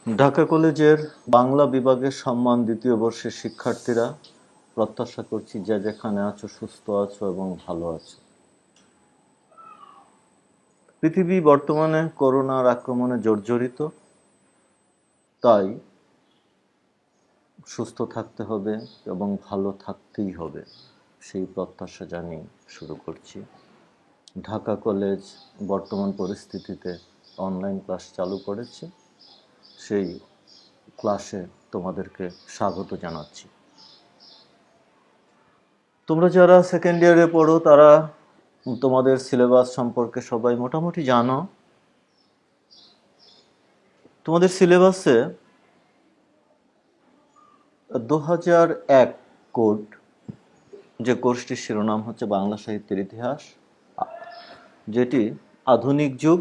ঢাকা কলেজের বাংলা বিভাগের সম্মান দ্বিতীয় বর্ষের শিক্ষার্থীরা, প্রত্যাশা করছি যে যেখানে আছো সুস্থ আছো এবং ভালো আছো। পৃথিবী বর্তমানে করোনার আক্রমণে জর্জরিত, তাই সুস্থ থাকতে হবে এবং ভালো থাকতেই হবে, সেই প্রত্যাশা জানিয়ে শুরু করছি। ঢাকা কলেজ বর্তমান পরিস্থিতিতে অনলাইন ক্লাস চালু করেছে, সেই ক্লাসে তোমাদেরকে স্বাগত জানাচ্ছি। তোমরা যারা সেকেন্ড ইয়ারে পড়ো তারা তোমাদের সিলেবাস সম্পর্কে সবাই মোটামুটি জানো। তোমাদের সিলেবাসে 2001 কোড, যে কোর্সটির শিরোনাম হচ্ছে বাংলা সাহিত্যের ইতিহাস, যেটি আধুনিক যুগ,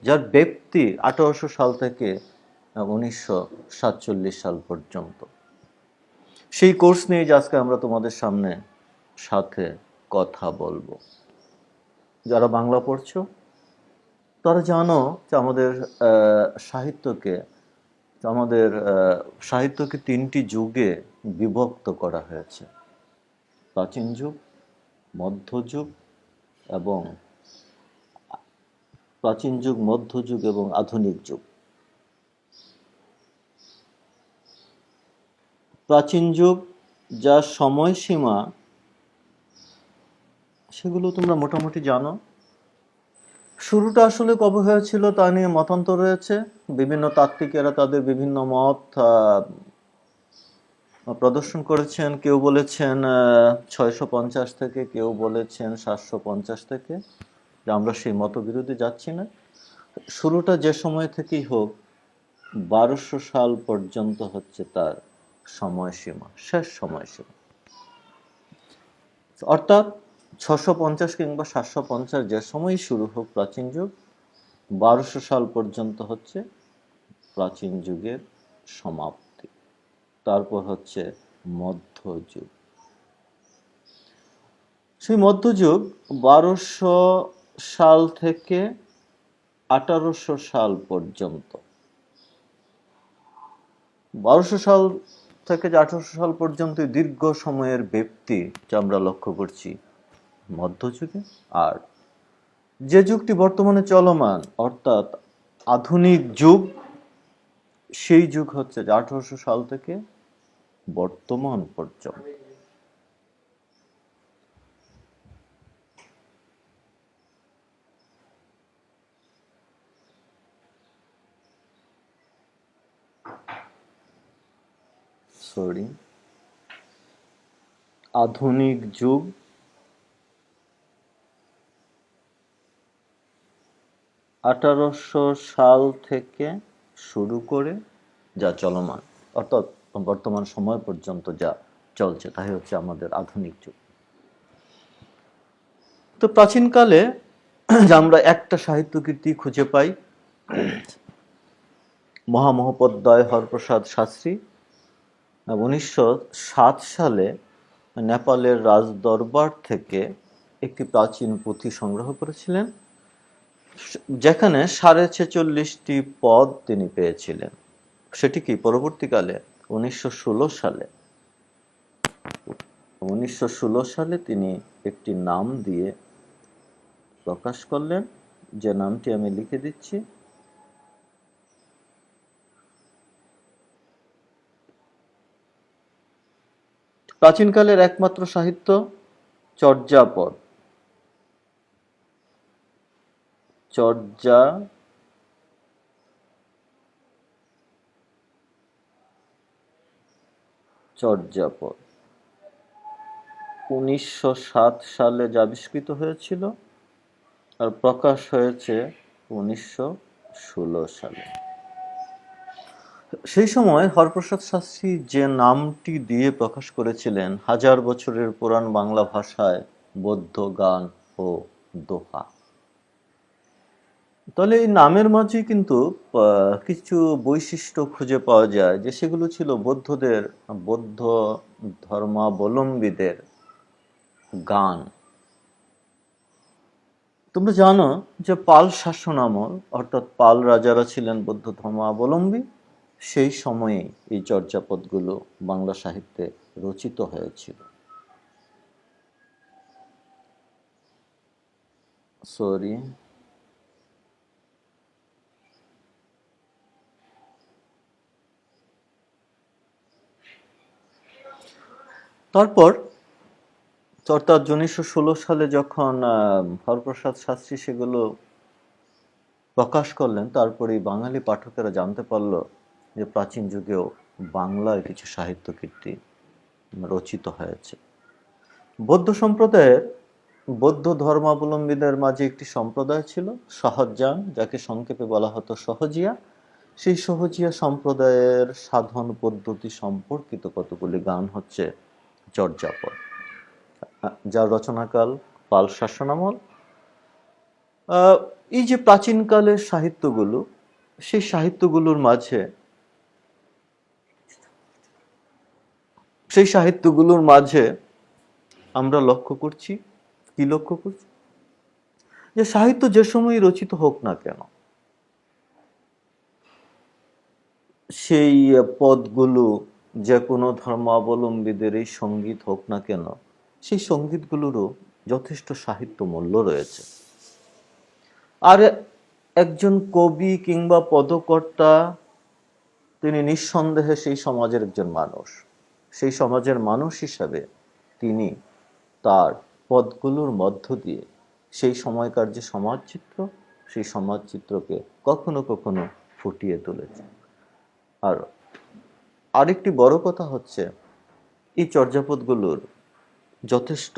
যার ব্যক্তি 1800 সাল থেকে 1947 সাল পর্যন্ত। সেই কোর্স নিয়ে আজকে আমরা তোমাদের সাথে কথা বলবো। যারা বাংলা পড়ছো তারা জানো যে সাহিত্যকে 3টি যুগে বিভক্ত করা হয়েছে: প্রাচীন যুগ, মধ্যযুগ এবং আধুনিক যুগ। প্রাচীন যুগ, যার সময়সীমা সেগুলো তোমরা মোটামুটি জানো। শুরুটা আসলে কবে হয়েছিল তা নিয়ে মতান্তর রয়েছে। বিভিন্ন তাত্ত্বিকেরা তাদের বিভিন্ন মত প্রদর্শন করেছেন। কেউ বলেছেন 650 থেকে, কেউ বলেছেন 750 থেকে। আমরা সেই মতবিরোধে যাচ্ছি না। শুরুটা যে সময় থেকেই হোক, 1200 সাল পর্যন্ত হচ্ছে তার সময়সীমা, শেষ সময়সীমা। অর্থাৎ 650 কিংবা 750 যে সময়ই শুরু হোক প্রাচীন যুগ, 1200 সাল পর্যন্ত হচ্ছে প্রাচীন যুগের সমাপ্তি। তারপর হচ্ছে মধ্যযুগ। সেই মধ্যযুগ 1200 সাল থেকে 1800 সাল পর্যন্ত। 1200 সাল থেকে 1800 সাল পর্যন্ত দীর্ঘ সময়ের ব্যক্তি যা আমরা লক্ষ্য করছি মধ্যযুগে। আর যে যুগটি বর্তমানে চলমান, অর্থাৎ আধুনিক যুগ, সেই যুগ হচ্ছে 1800 সাল থেকে বর্তমান পর্যন্ত। আধুনিক যুগ 1800 সাল থেকে শুরু করে যা চলমান, অর্থাৎ বর্তমান সময় পর্যন্ত যা চলছে, তাই হচ্ছে আমাদের আধুনিক যুগ। তো প্রাচীনকালে আমরা একটা সাহিত্য কীর্তি খুঁজে পাই, মহামহোপাধ্যায় হরপ্রসাদ শাস্ত্রী 1907 সালে নেপালের রাজদরবার থেকে একটি প্রাচীন পুঁথি সংগ্রহ করেছিলেন, যেখানে 46.5টি পদ তিনি পেয়েছিলেন। সেটি কি পরবর্তীকালে 1916 সালে তিনি একটি নাম দিয়ে প্রকাশ করলেন, যে নামটি আমি লিখে দিচ্ছি। প্রাচীনকালের একমাত্র সাহিত্য চর্যাপদ। চর্যাপদ 1907 সালে আবিষ্কৃত হয়েছিল আর প্রকাশ হয়েছে 1916 সালে। সেই সময় হরপ্রসাদ শাস্ত্রী যে নামটি দিয়ে প্রকাশ করেছিলেন, 1000 বছরের পুরাণ বাংলা ভাষায় বৌদ্ধ গান ও দোহা। তাহলে এই নামের মাঝে কিন্তু কিছু বৈশিষ্ট্য খুঁজে পাওয়া যায়, যে সেগুলো ছিল বৌদ্ধ ধর্মাবলম্বীদের গান। তোমরা জানো যে পাল শাসন আমল, অর্থাৎ পাল রাজারা ছিলেন বৌদ্ধ ধর্মাবলম্বী, সেই সময়ে এই চর্যাপদগুলো বাংলা সাহিত্যে রচিত হয়েছিল। সরি, তারপর অর্থাৎ 1916 সালে যখন হরপ্রসাদ শাস্ত্রী সেগুলো প্রকাশ করলেন, তারপরেই বাঙালি পাঠকেরা জানতে পারল যে প্রাচীন যুগেও বাংলায় কিছু সাহিত্য কীর্তি রচিত হয়েছে। বৌদ্ধ সম্প্রদায়ের, বৌদ্ধ ধর্মাবলম্বীদের মাঝে একটি সম্প্রদায় ছিল সহজ্জান, যাকে সংক্ষেপে বলা হতো সহজিয়া। সেই সহজিয়া সম্প্রদায়ের সাধন পদ্ধতি সম্পর্কিত কতগুলি গান হচ্ছে চর্যাপদ, যার রচনাকাল পাল শাসনামল। এই যে প্রাচীনকালের সাহিত্যগুলো, সেই সাহিত্যগুলোর মাঝে আমরা লক্ষ্য করছি, কি লক্ষ্য করছি, যে সাহিত্য যে সময় রচিত হোক না কেন, সেই পদগুলো যে কোনো ধর্মাবলম্বীদের এই সঙ্গীত হোক না কেন, সেই সঙ্গীতগুলোরও যথেষ্ট সাহিত্য মূল্য রয়েছে। আর একজন কবি কিংবা পদকর্তা, তিনি নিঃসন্দেহে সেই সমাজের একজন মানুষ। সেই সমাজের মানুষ হিসাবে তিনি তার পদগুলোর মধ্য দিয়ে সেই সময়কার যে সমাজচিত্র, সেই সমাজচিত্রকে কখনো কখনো ফুটিয়ে তুলেছে। আর আরেকটি বড় কথা হচ্ছে, এই চর্যাপদগুলোর যথেষ্ট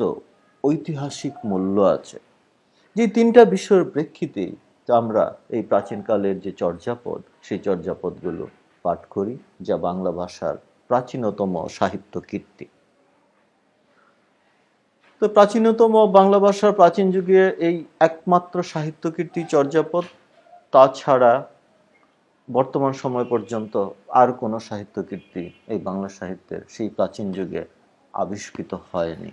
ঐতিহাসিক মূল্য আছে। যে তিনটা বিষয়ের প্রেক্ষিতে আমরা এই প্রাচীনকালের যে চর্যাপদ, সেই চর্যাপদগুলো পাঠ করি, যা বাংলা ভাষার প্রাচীনতম সাহিত্য কীর্তি। তো প্রাচীনতম বাংলা ভাষার প্রাচীন যুগে এই একমাত্র সাহিত্য কীর্তি চর্যাপদ, তাছাড়া বর্তমান সময় পর্যন্ত আর কোনো সাহিত্য কীর্তি এই বাংলা সাহিত্যের সেই প্রাচীন যুগে আবিষ্কৃত হয়নি।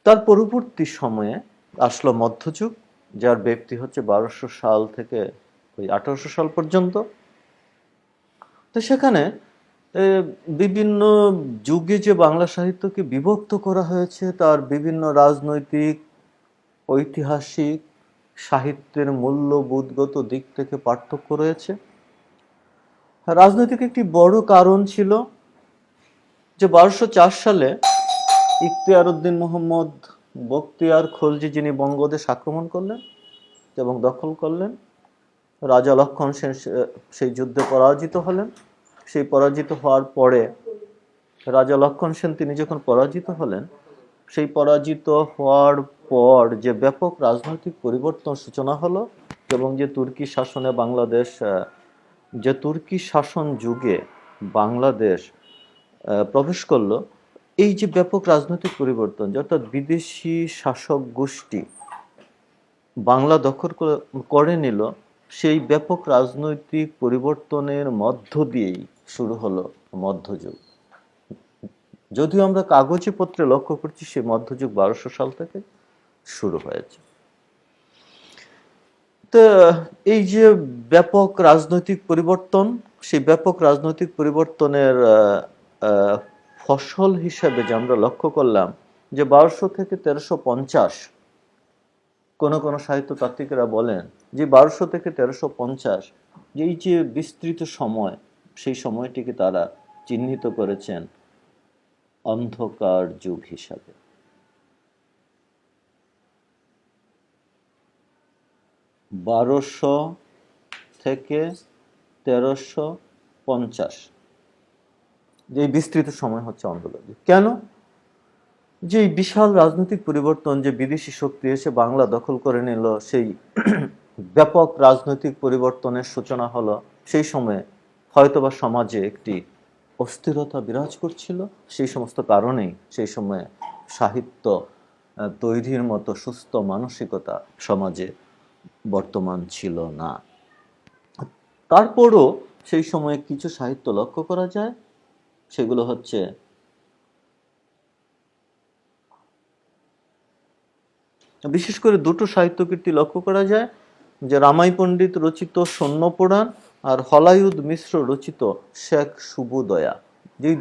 তার পরবর্তী সময়ে আসলো মধ্যযুগ, যার ব্যক্তি হচ্ছে 1200 সাল থেকে ওই 1800 সাল পর্যন্ত। তো সেখানে বিভিন্ন যুগে যে বাংলা সাহিত্যকে বিভক্ত করা হয়েছে, তার বিভিন্ন রাজনৈতিক, ঐতিহাসিক, সাহিত্যের মূল্যবোধগত দিক থেকে পার্থক্য রয়েছে। রাজনৈতিক একটি বড় কারণ ছিল যে 1204 সালে ইখতিয়ার উদ্দিন মোহাম্মদ বখতিয়ার খলজি, যিনি বঙ্গদেশ আক্রমণ করলেন এবং দখল করলেন, রাজা লক্ষণ সেন সেই যুদ্ধে পরাজিত হলেন। সেই পরাজিত হওয়ার পরে রাজা লক্ষণ সেন তিনি যখন পরাজিত হলেন, সেই পরাজিত হওয়ার পর যে ব্যাপক রাজনৈতিক পরিবর্তন সূচনা হলো, এবং যে তুর্কি শাসনে বাংলাদেশ, যে তুর্কি শাসন যুগে বাংলাদেশ প্রবেশ করলো, এই যে ব্যাপক রাজনৈতিক পরিবর্তন, অর্থাৎ বিদেশি শাসক গোষ্ঠী বাংলা দখল করে নিল, সেই ব্যাপক রাজনৈতিক পরিবর্তনের মধ্য দিয়েই শুরু হলো মধ্যযুগ। যদিও আমরা কাগজে পত্রে লক্ষ্য করছি সেই মধ্যযুগ 1200 সাল থেকে শুরু হয়েছে। তো এই যে ব্যাপক রাজনৈতিক পরিবর্তন, সেই ব্যাপক রাজনৈতিক পরিবর্তনের ফসল হিসেবে যে আমরা লক্ষ্য করলাম যে 1200 থেকে 1350, কোন কোন সাহিত্য তাত্ত্বিকেরা বলেন যে 1200 থেকে 1350 এই যে বিস্তৃত সময়, সেই সময়টিকে তারা চিহ্নিত করেছেন অন্ধকার যুগ হিসাবে। বারোশো থেকে 1350 যে বিস্তৃত সময় হচ্ছে অন্ধকার যুগ। কেন? যে বিশাল রাজনৈতিক পরিবর্তন, যে বিদেশি শক্তি এসে বাংলা দখল করে নিল, সেই ব্যাপক রাজনৈতিক পরিবর্তনের সূচনা হলো। সেই সময়ে হয়তোবা সমাজে একটি অস্থিরতা বিরাজ করছিল। সেই সমস্ত কারণেই সেই সময়ে সাহিত্য তৈরির মতো সুস্থ মানসিকতা সমাজে বর্তমান ছিল না। তারপরও সেই সময়ে কিছু সাহিত্য লক্ষ্য করা যায়, সেগুলো হচ্ছে বিশেষ করে দুটো সাহিত্যকীর্তি লক্ষ্য করা যায়, যে রামাই পণ্ডিত রচিত সৈন্য পুরাণ আর হলায়ুদ মিশ্র রচিত শেখ শুভোদয়া, যেই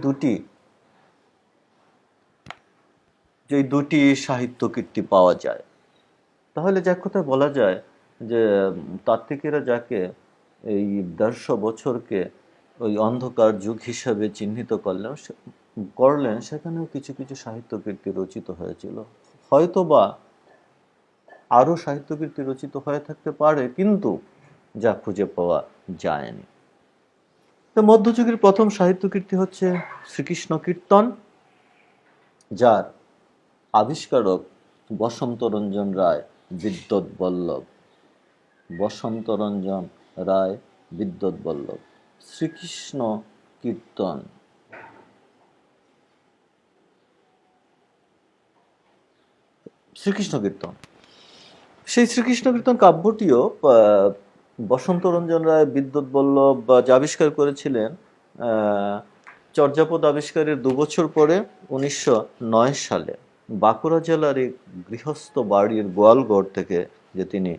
দুটি সাহিত্যকীর্তি পাওয়া যায়। তাহলে যে কথায় বলা যায় যে তাত্ত্বিকেরা যাকে এই ১৫০ বছরকে ওই অন্ধকার যুগ হিসাবে চিহ্নিত করলেন, সেখানেও কিছু কিছু সাহিত্যকীর্তি রচিত হয়েছিল। হয়তোবা আরো সাহিত্যকীর্তি রচিত হয়ে থাকতে পারে, কিন্তু যা খুঁজে পাওয়া যায়নি। তো মধ্যযুগের প্রথম সাহিত্যকীর্তি হচ্ছে শ্রীকৃষ্ণ কীর্তন, যার আবিষ্কারক বসন্তরঞ্জন রায় বিদ্যুৎ বল্লভ। বসন্তরঞ্জন রায় বিদ্যুৎ বল্লভ। শ্রীকৃষ্ণ কীর্তন সেই শ্রীকৃষ্ণ কীর্তন কাব্যটিও বসন্তরঞ্জন রায় বিদ্যুৎ বল্লভ যা আবিষ্কার করেছিলেন চর্যাপদ আবিষ্কারের ২ বছর পরে ১৯০৯ সালে বাঁকুড়া জেলার এই গৃহস্থ বাড়ির গোয়ালঘর থেকে যে তিনি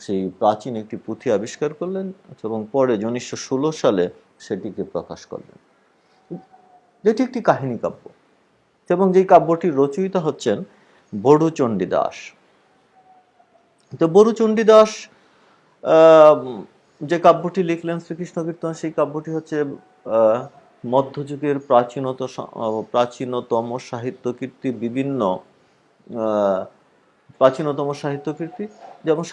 সেই প্রাচীন একটি পুঁথি আবিষ্কার করলেন এবং পরে ১৯১৬ সালে সেটিকে প্রকাশ করলেন, যেটি একটি কাহিনী কাব্য এবং যেই কাব্যটির রচয়িতা হচ্ছেন বড়ুচণ্ডী দাস। তো বড়ুচণ্ডী দাস যে কাব্যটি লিখলেন শ্রীকৃষ্ণ কীর্তন, সেই কাব্যটি হচ্ছে মধ্যযুগের প্রাচীনতম সাহিত্যকীর্তি, যেমন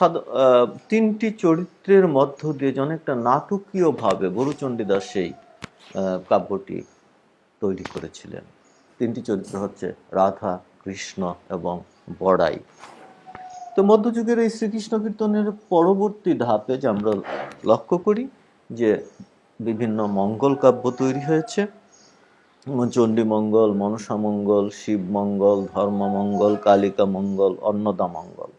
3টি চরিত্রের মধ্য দিয়ে যেন একটা নাটকীয় ভাবে বড়ুচণ্ডী দাস সেই কাব্যটি তৈরি করেছিলেন। 3টি চরিত্র হচ্ছে রাধা, কৃষ্ণ এবং বড়াই। তো মধ্যযুগের এই শ্রীকৃষ্ণ কীর্তনের পরবর্তী ধাপে যে আমরা লক্ষ্য করি যে বিভিন্ন মঙ্গল কাব্য তৈরি হয়েছে, চণ্ডী মঙ্গল, মনসা মঙ্গল, শিব মঙ্গল, ধর্ম মঙ্গল, কালিকা মঙ্গল, অন্নদা মঙ্গল।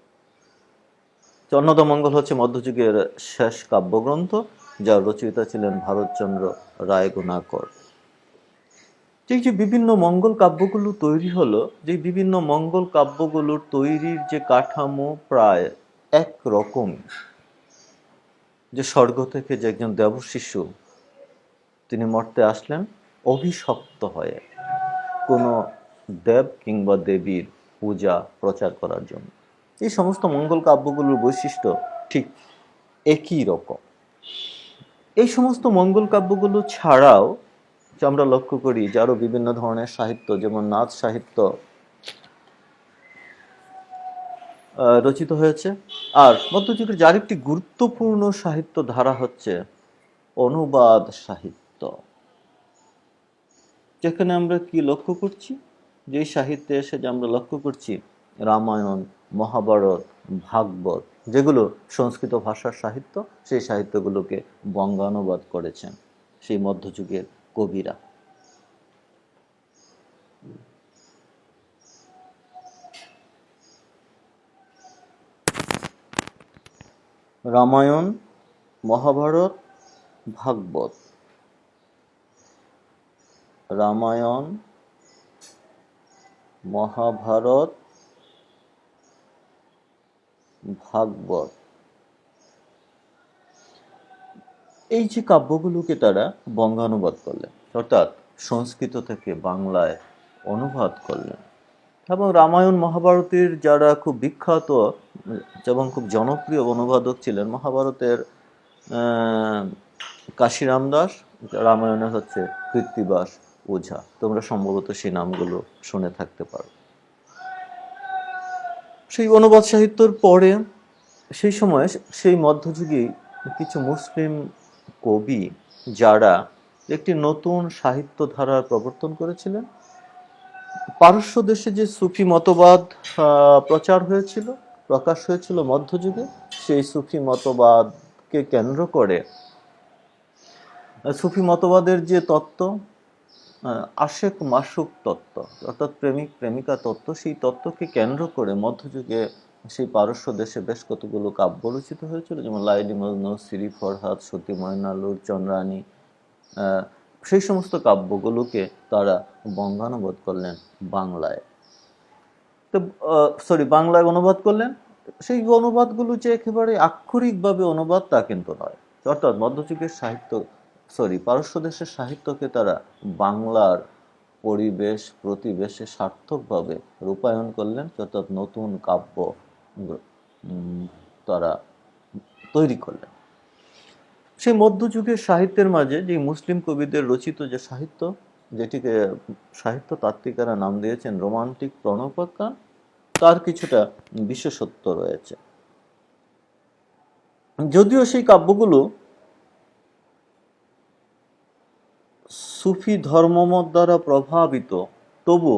অন্নদা মঙ্গল হচ্ছে মধ্যযুগের শেষ কাব্যগ্রন্থ, যার রচয়িতা ছিলেন ভারতচন্দ্র রায়গুণাকর। যে বিভিন্ন মঙ্গল কাব্যগুলো তৈরি হলো, যে বিভিন্ন মঙ্গল কাব্যগুলোর তৈরির যে কাঠামো প্রায় একরকম, যে স্বর্গ থেকে যে একজন দেবশিশু তিনি মর্তে আসলেন অভিশপ্ত হয়ে কোনো দেব কিংবা দেবীর পূজা প্রচার করার জন্য। এই সমস্ত মঙ্গল কাব্যগুলোর বৈশিষ্ট্য ঠিক একই রকম। এই সমস্ত মঙ্গল কাব্যগুলো ছাড়াও আমরা লক্ষ্য করি যে আরো বিভিন্ন ধরনের সাহিত্য, যেমন নাচ সাহিত্য রচিত হয়েছে। আর মধ্যযুগের যার একটি গুরুত্বপূর্ণ সাহিত্য ধারা হচ্ছে অনুবাদ সাহিত্য, যেখানে আমরা কি লক্ষ্য করছি, যে সাহিত্যে এসে যে আমরা লক্ষ্য করছি রামায়ণ, মহাভারত, ভাগবত, যেগুলো সংস্কৃত ভাষার সাহিত্য, সেই সাহিত্যগুলোকে বঙ্গানুবাদ করেছেন সেই মধ্যযুগের কবিরা। রামায়ণ, মহাভারত, ভাগবত। রামায়ণ, মহাভারত, ভাগবত, এই যে কাব্যগুলোকে তারা বঙ্গানুবাদ করলেন, অর্থাৎ সংস্কৃত থেকে বাংলায় অনুবাদ করলেন। এবং রামায়ণ মহাভারতের যারা খুব বিখ্যাত এবং খুব জনপ্রিয় অনুবাদক ছিলেন, মহাভারতের কাশিরাম দাস, রামায়ণের হচ্ছে কৃত্তিবাস ওঝা। তোমরা সম্ভবত সেই নামগুলো শুনে থাকতে পারো। সেই অনুবাদ সাহিত্যর পরে সেই সময় সেই মধ্যযুগে কিছু মুসলিম কবি যারা একটি নতুন সাহিত্য ধারার প্রবর্তন করেছিলেন। পারস্য দেশে যে সুফি মতবাদ প্রকাশ হয়েছিল মধ্যযুগে, সেই সুফি মতবাদকে কেন্দ্র করে সুফি মতবাদের যে তত্ত্ব, আশেক মাসুক তত্ত্ব, অর্থাৎ প্রেমিক প্রেমিকা তত্ত্ব, সেই তত্ত্বকে কেন্দ্র করে মধ্যযুগে সেই পারস্য দেশে বেশ কতগুলো কাব্য রচিত হয়েছিল, যেমন লাইলি মজনু, সিরি ফরহাদ, সতী ময়নালুর, চন্দ্রানী। সেই সমস্ত কাব্যগুলোকে তারা বঙ্গানুবাদ করলেন বাংলায়। তো বাংলায় অনুবাদ করলেন। সেই অনুবাদগুলো যে একেবারে আক্ষরিকভাবে অনুবাদ তা কিন্তু নয়। অর্থাৎ মধ্যযুগের সাহিত্য পারস্য দেশের সাহিত্যকে তারা বাংলার পরিবেশ প্রতিবেশে সার্থকভাবে রূপায়ণ করলেন, অর্থাৎ নতুন কাব্য তারা তৈরি করলেন। সেই মধ্যযুগের সাহিত্যের মাঝে যে মুসলিম কবিদের রচিত যে সাহিত্য, যেটিকে সাহিত্য তাত্ত্বিকেরা নাম দিয়েছেন রোমান্টিক প্রণবাখ্যান, তার কিছুটা বিশেষত্ব রয়েছে। যদিও সেই কাব্যগুলো সুফি ধর্মমত দ্বারা প্রভাবিত, তবু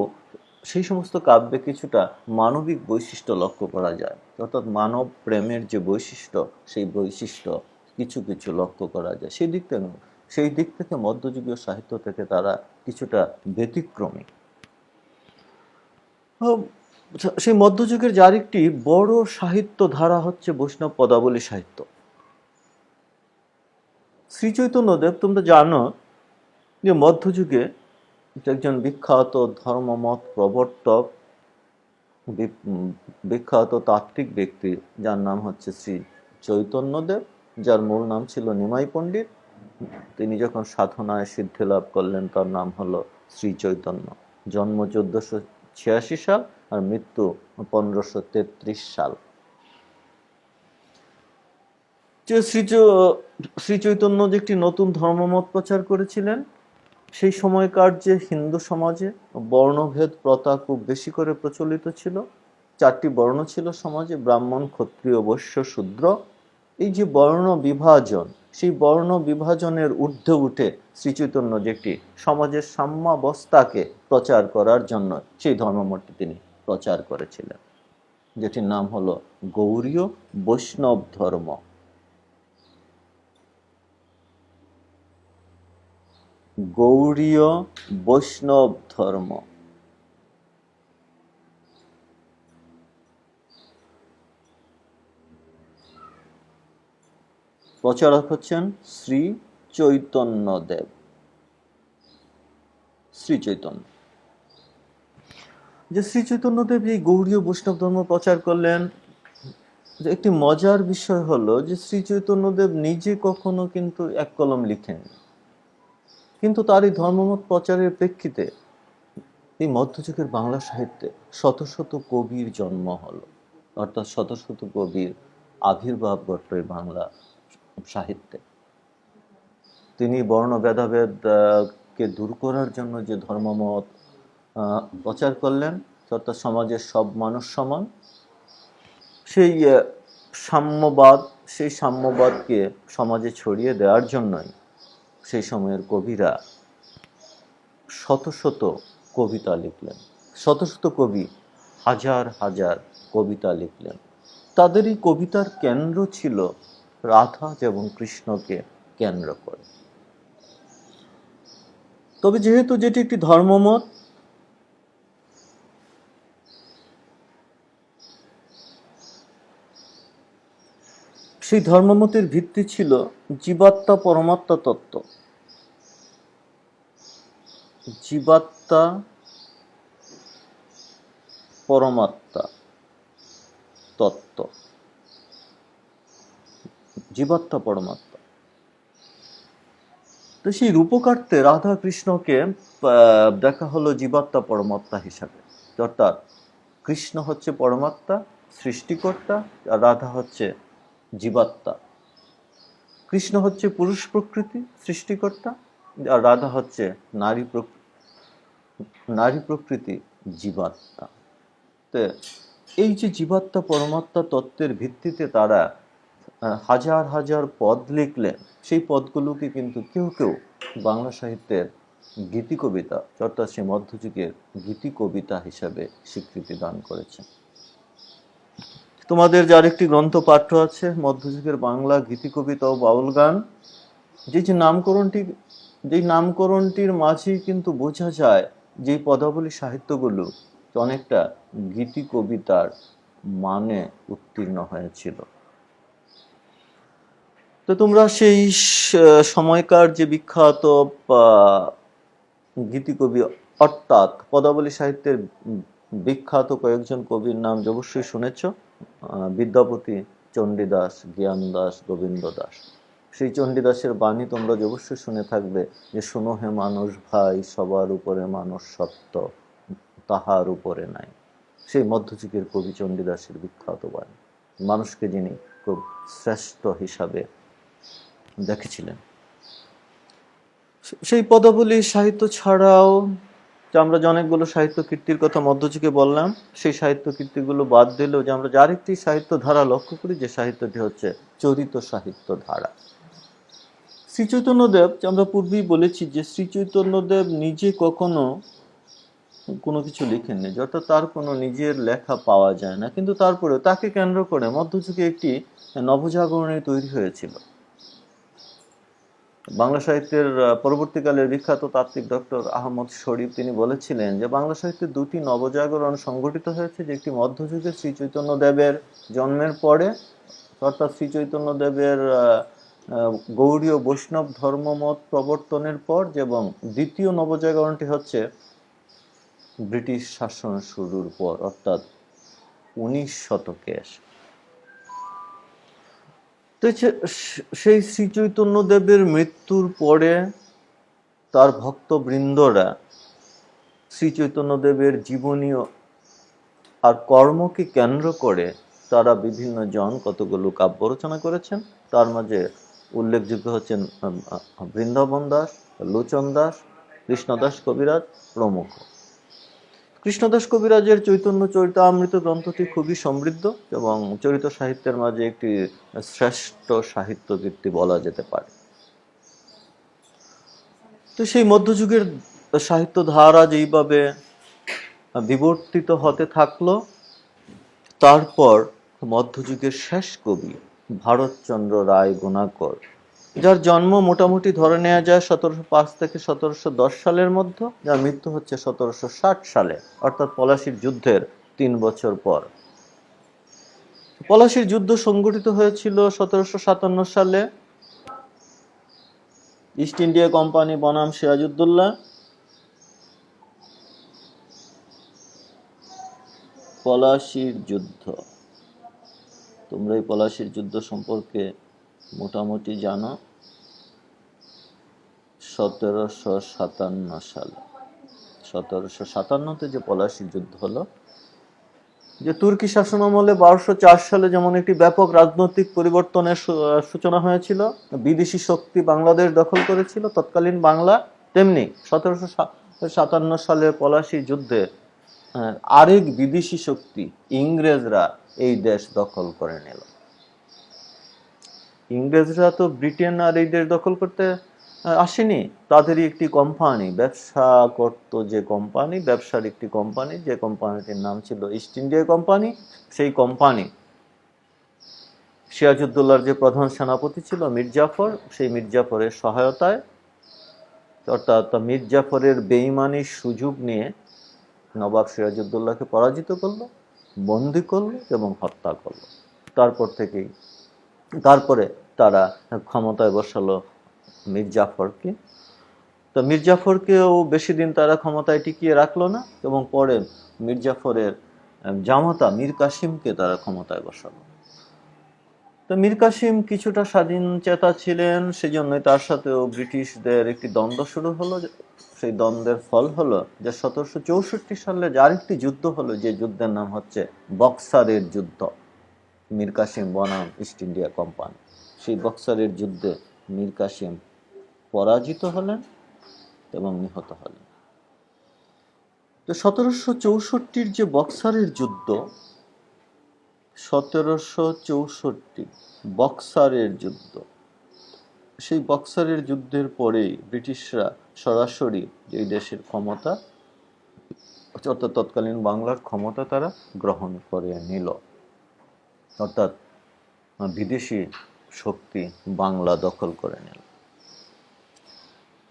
সেই সমস্ত কাব্যে কিছুটা মানবিক বৈশিষ্ট্য লক্ষ্য করা যায়, অর্থাৎ মানব প্রেমের যে বৈশিষ্ট্য, সেই বৈশিষ্ট্য কিছু কিছু লক্ষ্য করা যায়। সেই দিক থেকে মধ্যযুগীয় সাহিত্য থেকে তারা কিছুটা ব্যতিক্রমী। সেই মধ্যযুগের যার একটি বড় সাহিত্য ধারা হচ্ছে বৈষ্ণব পদাবলী সাহিত্য। শ্রীচৈতন্যদেব, তোমরা জানো যে মধ্যযুগে একজন বিখ্যাত ধর্মমত প্রবর্তক, বিখ্যাত তাত্ত্বিক ব্যক্তি, যার নাম হচ্ছে শ্রী চৈতন্যদেব, যার মূল নাম ছিল নিমাই পণ্ডিত। তিনি যখন সাধনায় সিদ্ধি লাভ করলেন, তার নাম হলো শ্রী চৈতন্য। জন্ম 1486 সাল আর মৃত্যু 1533 সাল। যে শ্রী চৈতন্য যে একটি নতুন ধর্মমত প্রচার করেছিলেন, সেই সময়কার যে হিন্দু সমাজে বর্ণভেদ প্রথা খুব বেশি করে প্রচলিত ছিল। 4টি বর্ণ ছিল সমাজে, ব্রাহ্মণ, ক্ষত্রিয়, বৈশ্য, শূদ্র। এই যে বর্ণ বিভাজন, সেই বর্ণ বিভাজনের ঊর্ধ্বে উঠে শ্রীচৈতন্য যে একটি সমাজের সাম্যাবস্থাকে প্রচার করার জন্য সেই ধর্মমতটি তিনি প্রচার করেছিলেন, যেটির নাম হলো গৌড়ীয় বৈষ্ণব ধর্ম। গৌড়ীয় বৈষ্ণব ধর্ম। প্রচারক হচ্ছেন শ্রী চৈতন্যদেব। শ্রী চৈতন্য এই গৌড়ীয় বৈষ্ণব ধর্ম প্রচার করলেন। একটি মজার বিষয় হলো যে শ্রী চৈতন্যদেব নিজে কখনো কিন্তু এক কলম লিখেন, কিন্তু তার এই ধর্মমত প্রচারের প্রেক্ষিতে এই মধ্যযুগের বাংলা সাহিত্যে শত শত কবির জন্ম হলো, অর্থাৎ শত শত কবির আবির্ভাব ঘটল এই বাংলা সাহিত্যে। তিনি বর্ণ ভেদাভেদ কে দূর করার জন্য যে ধর্মমত প্রচার করলেন, অর্থাৎ সমাজের সব মানুষ সমান, সেই সাম্যবাদকে সমাজে ছড়িয়ে দেওয়ার জন্যই সেই সময়ের কবিরা শত শত কবিতা লিখলেন। শত শত কবি হাজার হাজার কবিতা লিখলেন। তাদের এই কবিতার কেন্দ্র ছিল রাধা এবং কৃষ্ণকে কেন্দ্র করে। তবে যেহেতু যেটি একটি ধর্মমত, সেই ধর্মমতের ভিত্তি ছিল জীবাত্মা পরমাত্মা তত্ত্ব। জীবাত্মা পরমাত্মা তত্ত্ব, জীবাত্মা পরমাত্মা। তো সেই রূপকার্থে রাধা কৃষ্ণকে দেখা হলো জীবাত্মা পরমাত্মা হিসাবে, অর্থাৎ কৃষ্ণ হচ্ছে পরমাত্মা, সৃষ্টিকর্তা, আর রাধা হচ্ছে জীবাত্মা। কৃষ্ণ হচ্ছে পুরুষ প্রকৃতি, সৃষ্টিকর্তা, আর রাধা হচ্ছে নারী প্রকৃতি, জীবাত্মা। তো এই যে জীবাত্মা পরমাত্মা তত্ত্বের ভিত্তিতে তারা হাজার হাজার পদ লিখলেন। সেই পদগুলোকে কিন্তু কেউ কেউ বাংলা সাহিত্যের গীতি কবিতা, অর্থাৎ সে মধ্যযুগের গীতি কবিতা হিসাবে স্বীকৃতি দান করেছে। তোমাদের যার একটি গ্রন্থ পাঠ্য আছে, মধ্যযুগের বাংলা গীতি কবিতা ও বাউল গান, যে নামকরণটির মাঝেই কিন্তু বোঝা যায় যে পদাবলী সাহিত্যগুলো অনেকটা গীতি কবিতার মানে উত্তীর্ণ হয়েছিল। তো তোমরা সেই সময়কার যে বিখ্যাত গীতিকবি, অর্থাৎ পদাবলী সাহিত্যের বিখ্যাত কয়েকজন কবির নাম অবশ্যই শুনেছ, বিদ্যাপতি, চণ্ডীদাস, জ্ঞানদাস, গোবিন্দ দাস। সেই চণ্ডীদাসের বাণী তোমরা অবশ্যই শুনে থাকবে যে শোনো হে মানুষ ভাই, সবার উপরে মানুষ সত্য, তাহার উপরে নাই। সেই মধ্যযুগের কবি চণ্ডীদাসের বিখ্যাত বাণী, মানুষকে যিনি খুব শ্রেষ্ঠ হিসাবে দেখেছিলেন। সেই পদাবলী সাহিত্য ছাড়াও যে আমরা যে অনেকগুলো সাহিত্য কীর্তির কথা মধ্যযুগে বললাম, সেই সাহিত্য কীর্তিগুলো বাদ দিলেও যে আমরা যার একটি সাহিত্য ধারা লক্ষ্য করি, যে সাহিত্যটি হচ্ছে চরিত সাহিত্য ধারা। শ্রীচৈতন্যদেব, যে আমরা পূর্বেই বলেছি যে শ্রীচৈতন্যদেব নিজে কখনো কোনো কিছু লিখেননি, অর্থাৎ তার কোনো নিজের লেখা পাওয়া যায় না, কিন্তু তারপরেও তাকে কেন্দ্র করে মধ্যযুগে একটি নবজাগরণী তৈরি হয়েছিল। বাংলা সাহিত্যের পরবর্তীকালের বিখ্যাত তাত্ত্বিক ডক্টর আহমদ শরীফ তিনি বলেছিলেন যে বাংলা সাহিত্যে দুটি নবজাগরণ সংঘটিত হয়েছে, যে একটি মধ্যযুগে শ্রীচৈতন্যদেবের জন্মের পরে, অর্থাৎ শ্রীচৈতন্যদেবের গৌড়ীয় বৈষ্ণব ধর্মমত প্রবর্তনের পর, এবং দ্বিতীয় নবজাগরণটি হচ্ছে ব্রিটিশ শাসন শুরুর পর, অর্থাৎ 19 শতকে এসে। তো সেই শ্রীচৈতন্যদেবের মৃত্যুর পরে তার ভক্তবৃন্দরা শ্রীচৈতন্যদেবের জীবনী আর কর্মকে কেন্দ্র করে তারা বিভিন্ন জন কতগুলো কাব্য রচনা করেছেন। তার মাঝে উল্লেখযোগ্য হচ্ছেন বৃন্দাবন দাস, লোচন দাস, কৃষ্ণদাস কবিরাজ প্রমুখ। কৃষ্ণদাস কবিরাজের চৈতন্য চরিতামৃত গ্রন্থটি খুবই সমৃদ্ধ এবং চরিত সাহিত্যের মাঝে একটি শ্রেষ্ঠ সাহিত্য কীর্তি বলা যেতে পারে। তো সেই মধ্যযুগের সাহিত্য ধারা যেইভাবে বিবর্তিত হতে থাকলো, তারপর মধ্যযুগের শেষ কবি ভারতচন্দ্র রায় গুণাকর, যার জন্ম মোটামুটি ধরে নেওয়া যায় 1705 থেকে 1710 সালের মধ্যে, যার মৃত্যু হচ্ছে 1760 সালে, অর্থাৎ পলাশীর যুদ্ধের 3 বছর পর। পলাশীর যুদ্ধ সংগঠিত হয়েছিল 1757 সালে। ইস্ট ইন্ডিয়া কোম্পানি বনাম সিরাজউদ্দৌলা, পলাশীর যুদ্ধ। তোমরা এই পলাশীর যুদ্ধ সম্পর্কে মোটামুটি জানো। 1757 সালে, 1757তে যে পলাশীর যুদ্ধ হলো, যে তুর্কি শাসন আমলে 1204 সালে যেমন একটি ব্যাপক রাজনৈতিক পরিবর্তনের সূচনা হয়েছিল, বিদেশি শক্তি বাংলাদেশ দখল করেছিল তৎকালীন বাংলা, তেমনি 1757 সালের পলাশী যুদ্ধে আরেক বিদেশি শক্তি ইংরেজরা এই দেশ দখল করে নিল। ইংরেজরা তো ব্রিটেন আর এই দেশ দখল করতে আসেনি, তাদেরই একটি কোম্পানি, ব্যবসা করত যে কোম্পানি, ব্যবসার একটি কোম্পানি, যে কোম্পানিটির নাম ছিল ইস্ট ইন্ডিয়া কোম্পানি, সেই কোম্পানি সিরাজউদ্দৌলার যে প্রধান সেনাপতি ছিল মির্জাফর, সেই মির্জাফরের সহায়তায়, অর্থাৎ মির্জাফরের বেঈমানির সুযোগ নিয়ে নবাব সিরাজউদ্দৌলাকে পরাজিত করলো, বন্দী করলো এবং হত্যা করলো। তারপরে তারা ক্ষমতায় বসালো মির্জাফরকে। তো মির্জাফরকেও বেশি দিন তারা ক্ষমতায় টিকিয়ে রাখলো না, এবং পরে মির্জাফরের জামাতা মীর কাসিমকে তারা ক্ষমতায় বসালো। তো মীর কাসিম কিছুটা স্বাধীন চেতা ছিলেন, সেজন্যই তার সাথেও ব্রিটিশদের একটি দ্বন্দ্ব শুরু হলো। সেই দ্বন্দ্বের ফল হলো যে 1764 সালে যার একটি যুদ্ধ হলো, যে যুদ্ধের নাম হচ্ছে বক্সারের যুদ্ধ, মীর কাসিম বনাম ইস্ট ইন্ডিয়া কোম্পানি। সেই বক্সারের যুদ্ধে মীর কাসিম পরাজিত হলেন এবং নিহত হলেন। তো 1764 যে বক্সারের যুদ্ধ, 1764 বক্সারের যুদ্ধ, সেই বক্সারের যুদ্ধের পরেই ব্রিটিশরা সরাসরি এই দেশের ক্ষমতা, অর্থাৎ তৎকালীন বাংলার ক্ষমতা তারা গ্রহণ করে নিল, অর্থাৎ বিদেশি শক্তি বাংলা দখল করে নিল।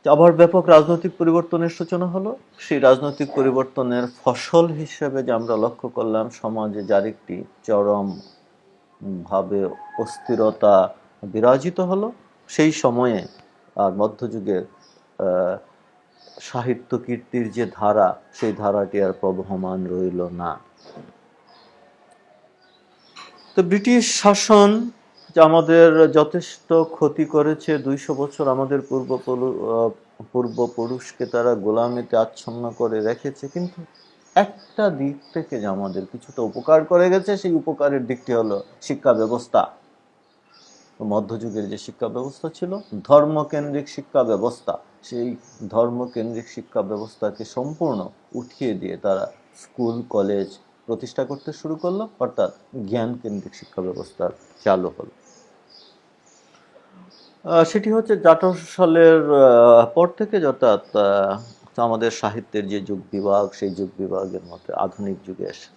আবার ব্যাপক রাজনৈতিক পরিবর্তনের সূচনা হলো। সেই রাজনৈতিক পরিবর্তনের ফসল হিসেবে যে আমরা লক্ষ্য করলাম, সমাজে যার একটি চরম ভাবে অস্থিরতা বিরাজিত হলো। সেই সময়ে আর মধ্যযুগের সাহিত্য কীর্তির যে ধারা, সেই ধারাটি আর প্রবহমান রইল না। তো ব্রিটিশ শাসন যা আমাদের যথেষ্ট ক্ষতি করেছে, 200 বছর আমাদের পূর্বপুরুষকে তারা গোলামিতে আচ্ছন্ন করে রেখেছে, কিন্তু একটা দিক থেকে যে আমাদের কিছুটা উপকার করে গেছে, সেই উপকারের দিকটি হলো শিক্ষা ব্যবস্থা। মধ্যযুগের যে শিক্ষা ব্যবস্থা ছিল ধর্মকেন্দ্রিক শিক্ষা ব্যবস্থা, সেই ধর্মকেন্দ্রিক শিক্ষা ব্যবস্থাকে সম্পূর্ণ উঠিয়ে দিয়ে তারা স্কুল কলেজ প্রতিষ্ঠা করতে শুরু করলো, অর্থাৎ জ্ঞান কেন্দ্রিক শিক্ষা ব্যবস্থা চালু হলো। সেটি হচ্ছে 1800 সালের পর থেকে, অর্থাৎ আমাদের সাহিত্যের যে যুগ বিভাগ, সেই যুগ বিভাগের মধ্যে আধুনিক যুগে এসে।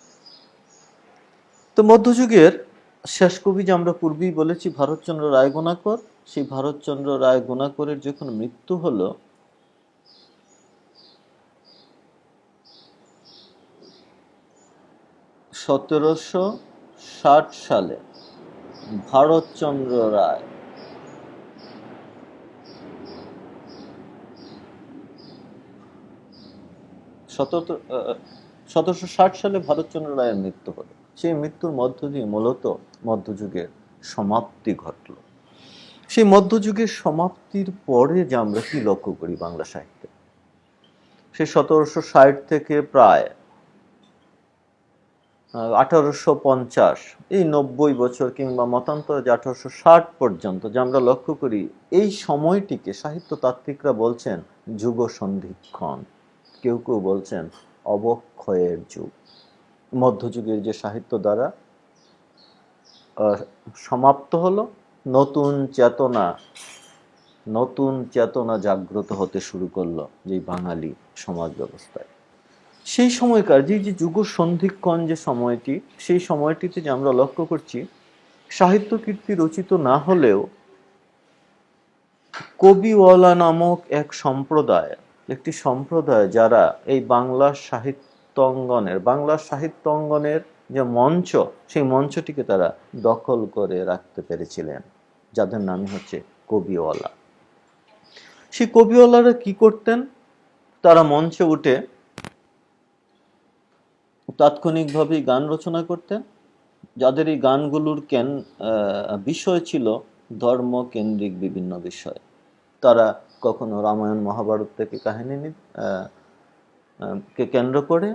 তো মধ্যযুগের শেষ কবি যে আমরা পূর্বেই বলেছি ভারতচন্দ্র রায়গুণাকর, সেই ভারতচন্দ্র রায়গুণাকরের যখন মৃত্যু হলো, (1760 সালে ভারতচন্দ্র রায় 1760 সালে ভারতচন্দ্র রায়ের মৃত্যু হলো। সেই মৃত্যুর মধ্য দিয়ে মূলত মধ্যযুগের সমাপ্তি ঘটল। সেই মধ্যযুগের সমাপ্তির পরে যে আমরা কি লক্ষ্য করি বাংলা সাহিত্যে, সেই 1760 থেকে প্রায় 1850, এই 90 বছর কিংবা মতান্তরে যে 1860 পর্যন্ত যে আমরা লক্ষ্য করি, এই সময়টিকে সাহিত্য তাত্ত্বিকরা বলছেন যুগ সন্ধিক্ষণ, কেউ কেউ বলছেন অবক্ষয়ের যুগ। মধ্যযুগের যে সাহিত্য দ্বারা সমাপ্ত হলো, নতুন চেতনা জাগ্রত হতে শুরু করলো যে বাঙালি সমাজ ব্যবস্থায়। সেই সময়কার যে যুগ সন্ধিক্ষণ যে সময়টি, সেই সময়টিতে যে আমরা লক্ষ্য করছি সাহিত্য কীর্তি রচিত না হলেও কবিওয়ালা নামক একটি সম্প্রদায় যারা এই বাংলা সাহিত্যাঙ্গনের যে মঞ্চ, সেই মঞ্চটিকে তারা দখল করে রাখতে পেরেছিলেন, যাদের নামই হচ্ছে কবিওয়ালা। সেই কবিওয়ালারা কি করতেন? তারা মঞ্চে উঠে তাৎক্ষণিকভাবেই গান রচনা করতেন, যাদের এই গানগুলোর বিষয় ছিল ধর্ম কেন্দ্রিক বিভিন্ন বিষয়। তারা কখনো রামায়ণ মহাভারত থেকে কাহিনী কে কেন্দ্র করে,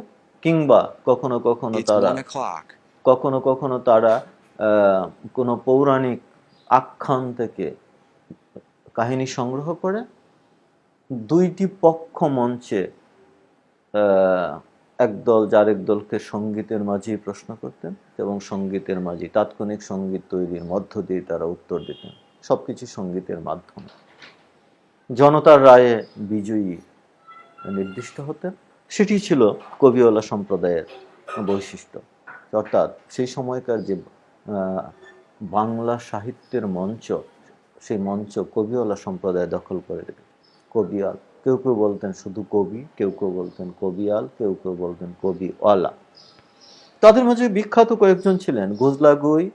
কিংবা কখনো কখনো তারা কোনো পৌরাণিক আখ্যান থেকে কাহিনী সংগ্রহ করে দুইটি পক্ষ মঞ্চে একদল আরেক দলকে সঙ্গীতের মাঝেই প্রশ্ন করতেন, এবং সঙ্গীতের মাঝে তাৎক্ষণিক সঙ্গীত তৈরির মধ্য দিয়ে তারা উত্তর দিতেন। সবকিছু সঙ্গীতের মাধ্যমে জনতার রায়ে বিজয়ী নির্দিষ্ট হতেন। সেটি ছিল কবিওয়ালা সম্প্রদায়ের বৈশিষ্ট্য। অর্থাৎ সেই সময়কার যে বাংলা সাহিত্যের মঞ্চ, সেই মঞ্চ কবিওয়ালা সম্প্রদায় দখল করে দেবে। কবিয়াল, কেউ কেউ বলতেন শুধু কবি, কেউ কেউ বলতেন কবিয়াল, কেউ কেউ বলতেন কবিওয়ালা। তাদের মাঝে বিখ্যাত কয়েকজন ছিলেন গোজলাগুই,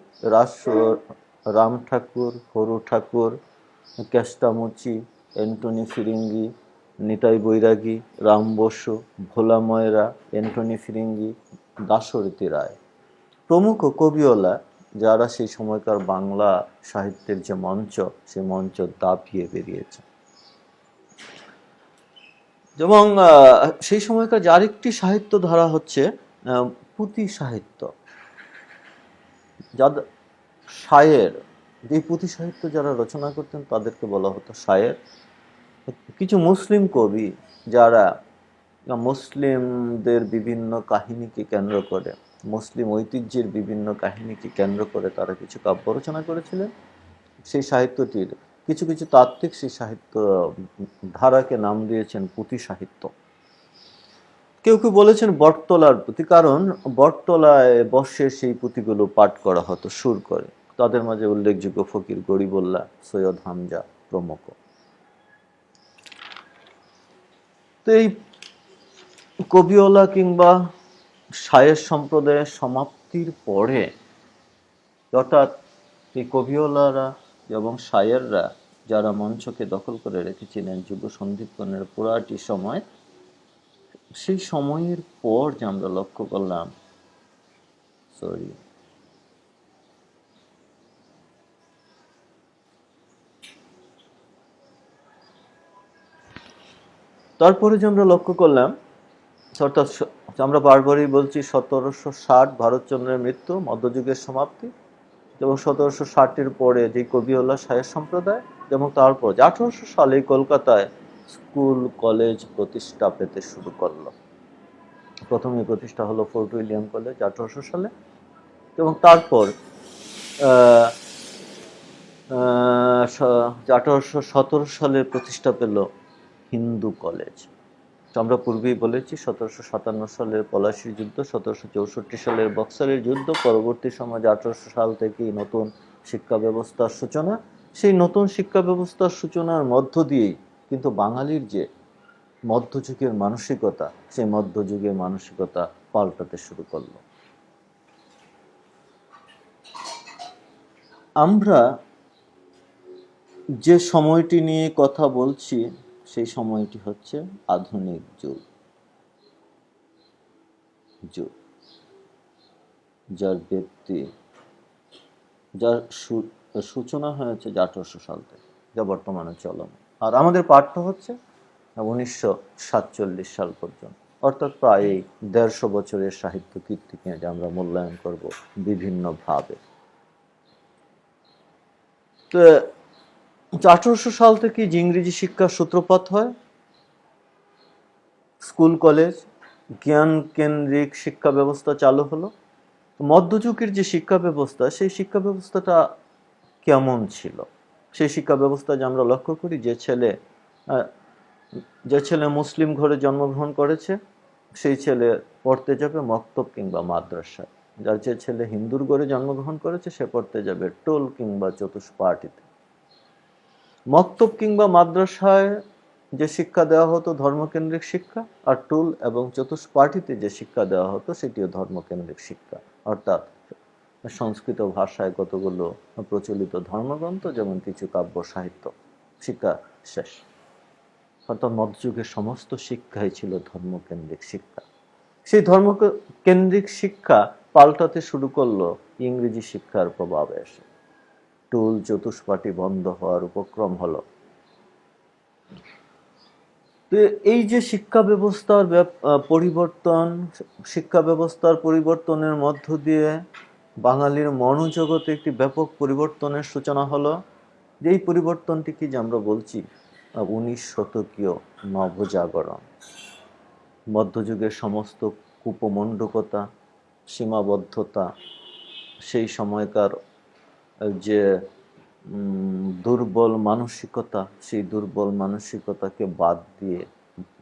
রাম ঠাকুর, হরু ঠাকুর, কেষ্টামুচি, অ্যান্টনি ফিরিঙ্গি, নিতাই বৈরাগী, রাম বসু, ভোলা ময়রা, অ্যান্টনি ফিরিঙ্গি, দাশরথী রায় প্রমুখ কবিওয়ালা, যারা সেই সময়কার বাংলা সাহিত্যের যে মঞ্চ, সেই মঞ্চ দাপিয়ে বেরিয়েছে। এবং সেই সময়কার যে আরেকটি সাহিত্য ধারা হচ্ছে পুঁথি সাহিত্য, যাদের শায়ের, এই পুঁথি সাহিত্য যারা রচনা করতেন তাদেরকে বলা হতো শায়ের। কিছু মুসলিম কবি যারা মুসলিমদের বিভিন্ন কাহিনীকে কেন্দ্র করে, মুসলিম ঐতিহ্যের বিভিন্ন কাহিনীকে কেন্দ্র করে তারা কিছু কাব্য রচনা করেছিলেন। সেই সাহিত্যটির কিছু কিছু তাত্ত্বিক সেই সাহিত্য ধারাকে নাম দিয়েছেন পুঁথি সাহিত্য। কেউ কেউ বলেছেন বটতলার পুঁথি, কারণ বটতলায় বসে সেই পুঁথিগুলো পাঠ করা হতো সুর করে। তাদের মাঝে উল্লেখযোগ্য ফকির গরিবুল্লাহ, সৈয়দ হামজা প্রমুখ। তো এই কবিওয়ালা কিংবা শায়ের সম্প্রদায়ের সমাপ্তির পরে, অর্থাৎ এই কবিওয়ালারা এবং শায়েররা যারা মঞ্চকে দখল করে রেখেছিলেন যুব সন্ধিক্ষণের পুরাটি সময়, সেই সময়ের পর যে আমরা লক্ষ্য করলাম, তারপরে যে আমরা লক্ষ্য করলাম, অর্থাৎ আমরা বারবারই বলছি 1760 ভারতচন্দ্রের মৃত্যু, মধ্যযুগের সমাপ্তি, এবং 1760-এর পরে যে কবিউল্লাহ শাহের সম্প্রদায়, এবং তারপর 1800 সালে কলকাতায় স্কুল কলেজ প্রতিষ্ঠা পেতে শুরু করলো। প্রথমে প্রতিষ্ঠা হলো ফোর্ট উইলিয়াম কলেজ 1800 সালে, এবং তারপর 1817 সালে প্রতিষ্ঠা পেল হিন্দু কলেজ। আমরা পূর্বেই বলেছি 1757 সালের পলাশীর যুদ্ধ, 1764 সালের বক্সারের যুদ্ধ, পরবর্তী সময় 1800 সাল থেকেই নতুন শিক্ষা ব্যবস্থার সূচনা। সেই নতুন শিক্ষা ব্যবস্থার সূচনার মধ্য দিয়েই কিন্তু বাঙালির যে মধ্যযুগের মানসিকতা, সেই মধ্যযুগের মানসিকতা পাল্টাতে শুরু করলো। আমরা যে সময়টি নিয়ে কথা বলছি, সেই সময়টি হচ্ছে আধুনিক যুগ, যার ব্যক্তি, যার সূচনা হয়েছে 1800 সাল থেকে, যা বর্তমানে চলমান। আর আমাদের পাঠ্য হচ্ছে 1947 সাল পর্যন্ত, অর্থাৎ প্রায় 150 বছরের সাহিত্য কীর্তিকে আমরা মূল্যায়ন করব বিভিন্নভাবে। তো 1800 সাল থেকে যে ইংরেজি শিক্ষার সূত্রপাত হয়, স্কুল কলেজ জ্ঞান কেন্দ্রিক শিক্ষা ব্যবস্থা চালু হলো। মধ্যযুগের যে শিক্ষা ব্যবস্থা, সেই শিক্ষা ব্যবস্থাটা কেমন ছিল? সেই শিক্ষা ব্যবস্থা যে আমরা লক্ষ্য করি, যে ছেলে মুসলিম ঘরে জন্মগ্রহণ করেছে, সেই ছেলে পড়তে যাবে মক্তব কিংবা মাদ্রাসায়। যার যে ছেলে হিন্দুর ঘরে জন্মগ্রহণ করেছে, সে পড়তে যাবে টোল কিংবা চতুষ্পাটিতে। মক্তব কিংবা মাদ্রাসায় যে শিক্ষা দেওয়া হতো ধর্মকেন্দ্রিক শিক্ষা, আর টুল এবং চতুষ্পাটিতে যে শিক্ষা দেওয়া হতো সেটিও ধর্মকেন্দ্রিক শিক্ষা, অর্থাৎ সংস্কৃত ভাষায় কতগুলো প্রচলিত ধর্মগ্রন্থ, যেমন কিছু কাব্য সাহিত্য, শিক্ষা শেষ। অর্থাৎ মধ্যযুগের সমস্ত শিক্ষাই ছিল ধর্মকেন্দ্রিক শিক্ষা। সেই ধর্মকেন্দ্রিক শিক্ষা পাল্টাতে শুরু করলো ইংরেজি শিক্ষার প্রভাবে এসে। টুল চতুষ্পাটি বন্ধ হওয়ার উপক্রম হলো। তো এই যে শিক্ষা ব্যবস্থার পরিবর্তনের মধ্য দিয়ে বাঙালির মনোজগতে একটি ব্যাপক পরিবর্তনের সূচনা হলো। যেই পরিবর্তনটি কি যে আমরা বলছি 19 শতকীয় নবজাগরণ। মধ্যযুগের সমস্ত কুপমণ্ডকতা, সীমাবদ্ধতা, সেই সময়কার যে দুর্বল মানসিকতা, সেই দুর্বল মানসিকতাকে বাদ দিয়ে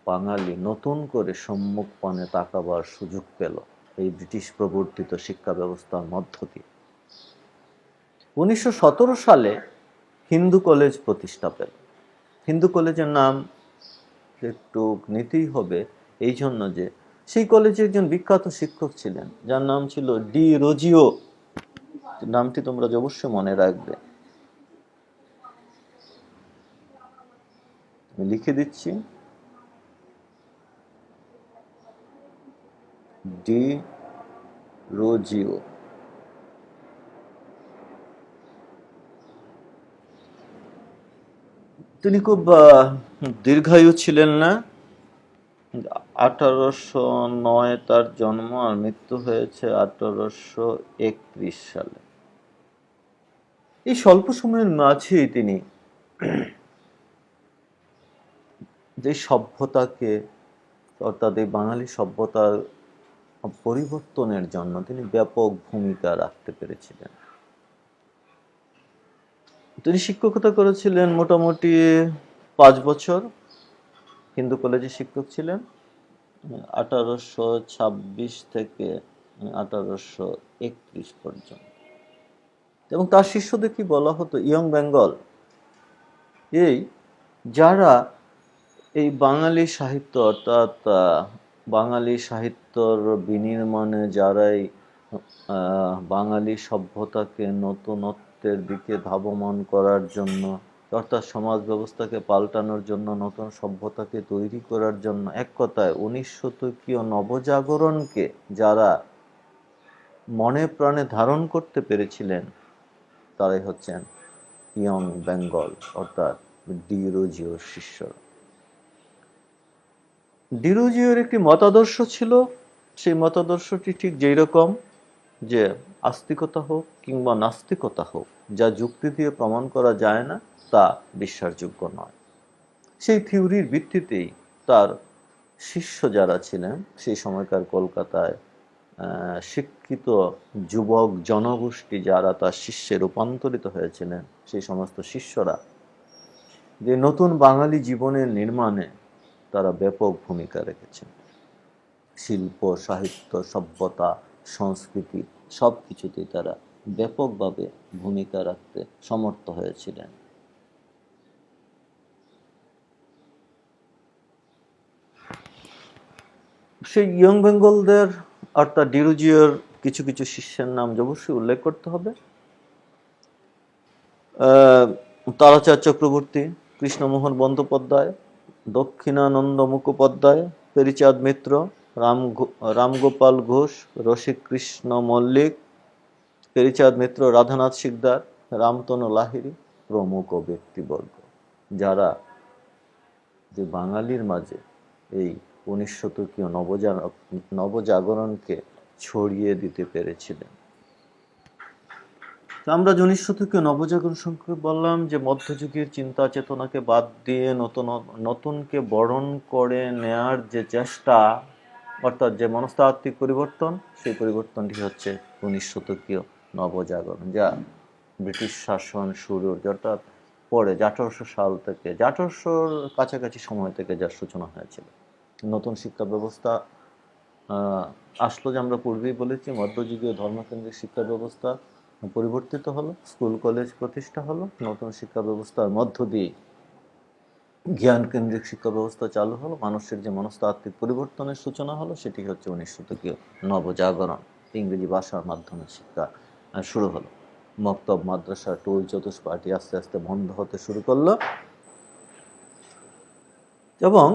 বাঙালি নতুন করে সম্মুখ পানে তাকাবার সুযোগ পেল এই ব্রিটিশ প্রবর্তিত শিক্ষা ব্যবস্থার মধ্য দিয়ে। 1917 সালে হিন্দু কলেজ প্রতিষ্ঠা পেল। হিন্দু কলেজের নাম একটু নিতেই হবে, এই জন্য যে সেই কলেজে একজন বিখ্যাত শিক্ষক ছিলেন, যার নাম ছিল ডি রোজিও। নামটি তোমরা অবশ্যই মনে রাখবে, লিখে দিচ্ছি, ডি রোজিও। তিনি খুব দীর্ঘায়ু ছিলেন না। 1809 তার জন্ম, আর মৃত্যু হয়েছে 1831 সালে। এই স্বল্প সময়ের মাঝেই তিনি যে সভ্যতাকে, অর্থাৎ এই বাঙালি সভ্যতার পরিবর্তনের জন্য তিনি ব্যাপক ভূমিকা রাখতে পেরেছিলেন। তিনি শিক্ষকতা করেছিলেন মোটামুটি 5 বছর। হিন্দু কলেজে শিক্ষক ছিলেন 1826 থেকে 1831 পর্যন্ত, এবং তার শিষ্যদের কি বলা হতো ইয়ং বেঙ্গল। এই যারা এই বাঙালি সাহিত্য, অর্থাৎ বাঙালি সাহিত্যর বিনির্মাণে যারাই বাঙালি সভ্যতাকে নতুনত্বের দিকে ধাবমান করার জন্য অর্থাৎ সমাজ ব্যবস্থাকে পাল্টানোর জন্য, নতুন সভ্যতাকে তৈরি করার জন্য, এক কথায় 19 শতকীয় নবজাগরণকে যারা মনে প্রাণে ধারণ করতে পেরেছিলেন তারাই হচ্ছেন ইয়ং বেঙ্গল অর্থাৎ ডিরোজিওর শিষ্যরা। ডিরোজিওর একটি মতাদর্শ ছিল, সেই মতাদর্শটি ঠিক যেই রকম যে আস্তিকতা হোক কিংবা নাস্তিকতা হোক, যা যুক্তি দিয়ে প্রমাণ করা যায় না তা বিশ্বাসযোগ্য নয়। সেই থিওরির ভিত্তিতেই তার শিষ্য যারা ছিলেন সেই সময়কার কলকাতায় শিক্ষিত যুবক জনগোষ্ঠী যারা তার শিষ্যে রূপান্তরিত হয়েছিলেন, সেই সমস্ত শিষ্যরা যে নতুন বাঙালি জীবনের নির্মাণে তারা ব্যাপক ভূমিকা রেখেছেন। শিল্প, সাহিত্য, সভ্যতা, সংস্কৃতি সব কিছুতেই তারা ব্যাপকভাবে ভূমিকা রাখতে সমর্থ হয়েছিলেন। সেই ইয়ং বেঙ্গলদের অর্থাৎ ডিরোজিওর কিছু কিছু শিষ্যের নাম অবশ্যই উল্লেখ করতে হবে। তারাচাঁদ চক্রবর্তী, কৃষ্ণমোহন বন্দ্যোপাধ্যায়, দক্ষিণানন্দ মুখোপাধ্যায়, পেরিচাঁদ মিত্র, রামগোপাল ঘোষ, রসিকৃষ্ণ মল্লিক, পেরিচাঁদ মিত্র, রাধানাথ শিকদার, রামতনু লাহিড়ী প্রমুখ ব্যক্তিবর্গ যারা যে বাঙালির মাঝে এই 19 শতকীয় নবজাগরণকে ছড়িয়ে দিতে পেরেছিলেন। আমরা 19 শতকীয় নবজাগরণ সংক্ষেপে বললাম যে মধ্যযুগের চিন্তা চেতনাকে বাদ দিয়ে নতুনকে বরণ করে নেয়ার যে চেষ্টা, অর্থাৎ যে মনস্তাত্ত্বিক পরিবর্তন, সেই পরিবর্তনটি হচ্ছে 19 শতকীয় নবজাগরণ, যা ব্রিটিশ শাসন শুরুর অর্থাৎ পরে 1800 সাল থেকে 1800-র কাছাকাছি সময় থেকে যার সূচনা হয়েছিল। নতুন শিক্ষা ব্যবস্থা আসলো, যে আমরা পূর্বেই বলেছি মধ্যযুগীয় ধর্মকেন্দ্রিক শিক্ষা ব্যবস্থা পরিবর্তিত হলো, স্কুল কলেজ প্রতিষ্ঠা হলো, নতুন শিক্ষা ব্যবস্থার মধ্য দিয়ে জ্ঞান কেন্দ্রিক শিক্ষা ব্যবস্থা চালু হলো, মানুষের যে মনস্তাত্ত্বিক পরিবর্তনের সূচনা হলো, সেটি হচ্ছে 19 শতকীয় নবজাগরণ। ইংরেজি ভাষার মাধ্যমে শিক্ষা শুরু হলো, মক্তব মাদ্রাসা টোল চতুষ্পাঠী আস্তে আস্তে বন্ধ হতে শুরু করলো, এবং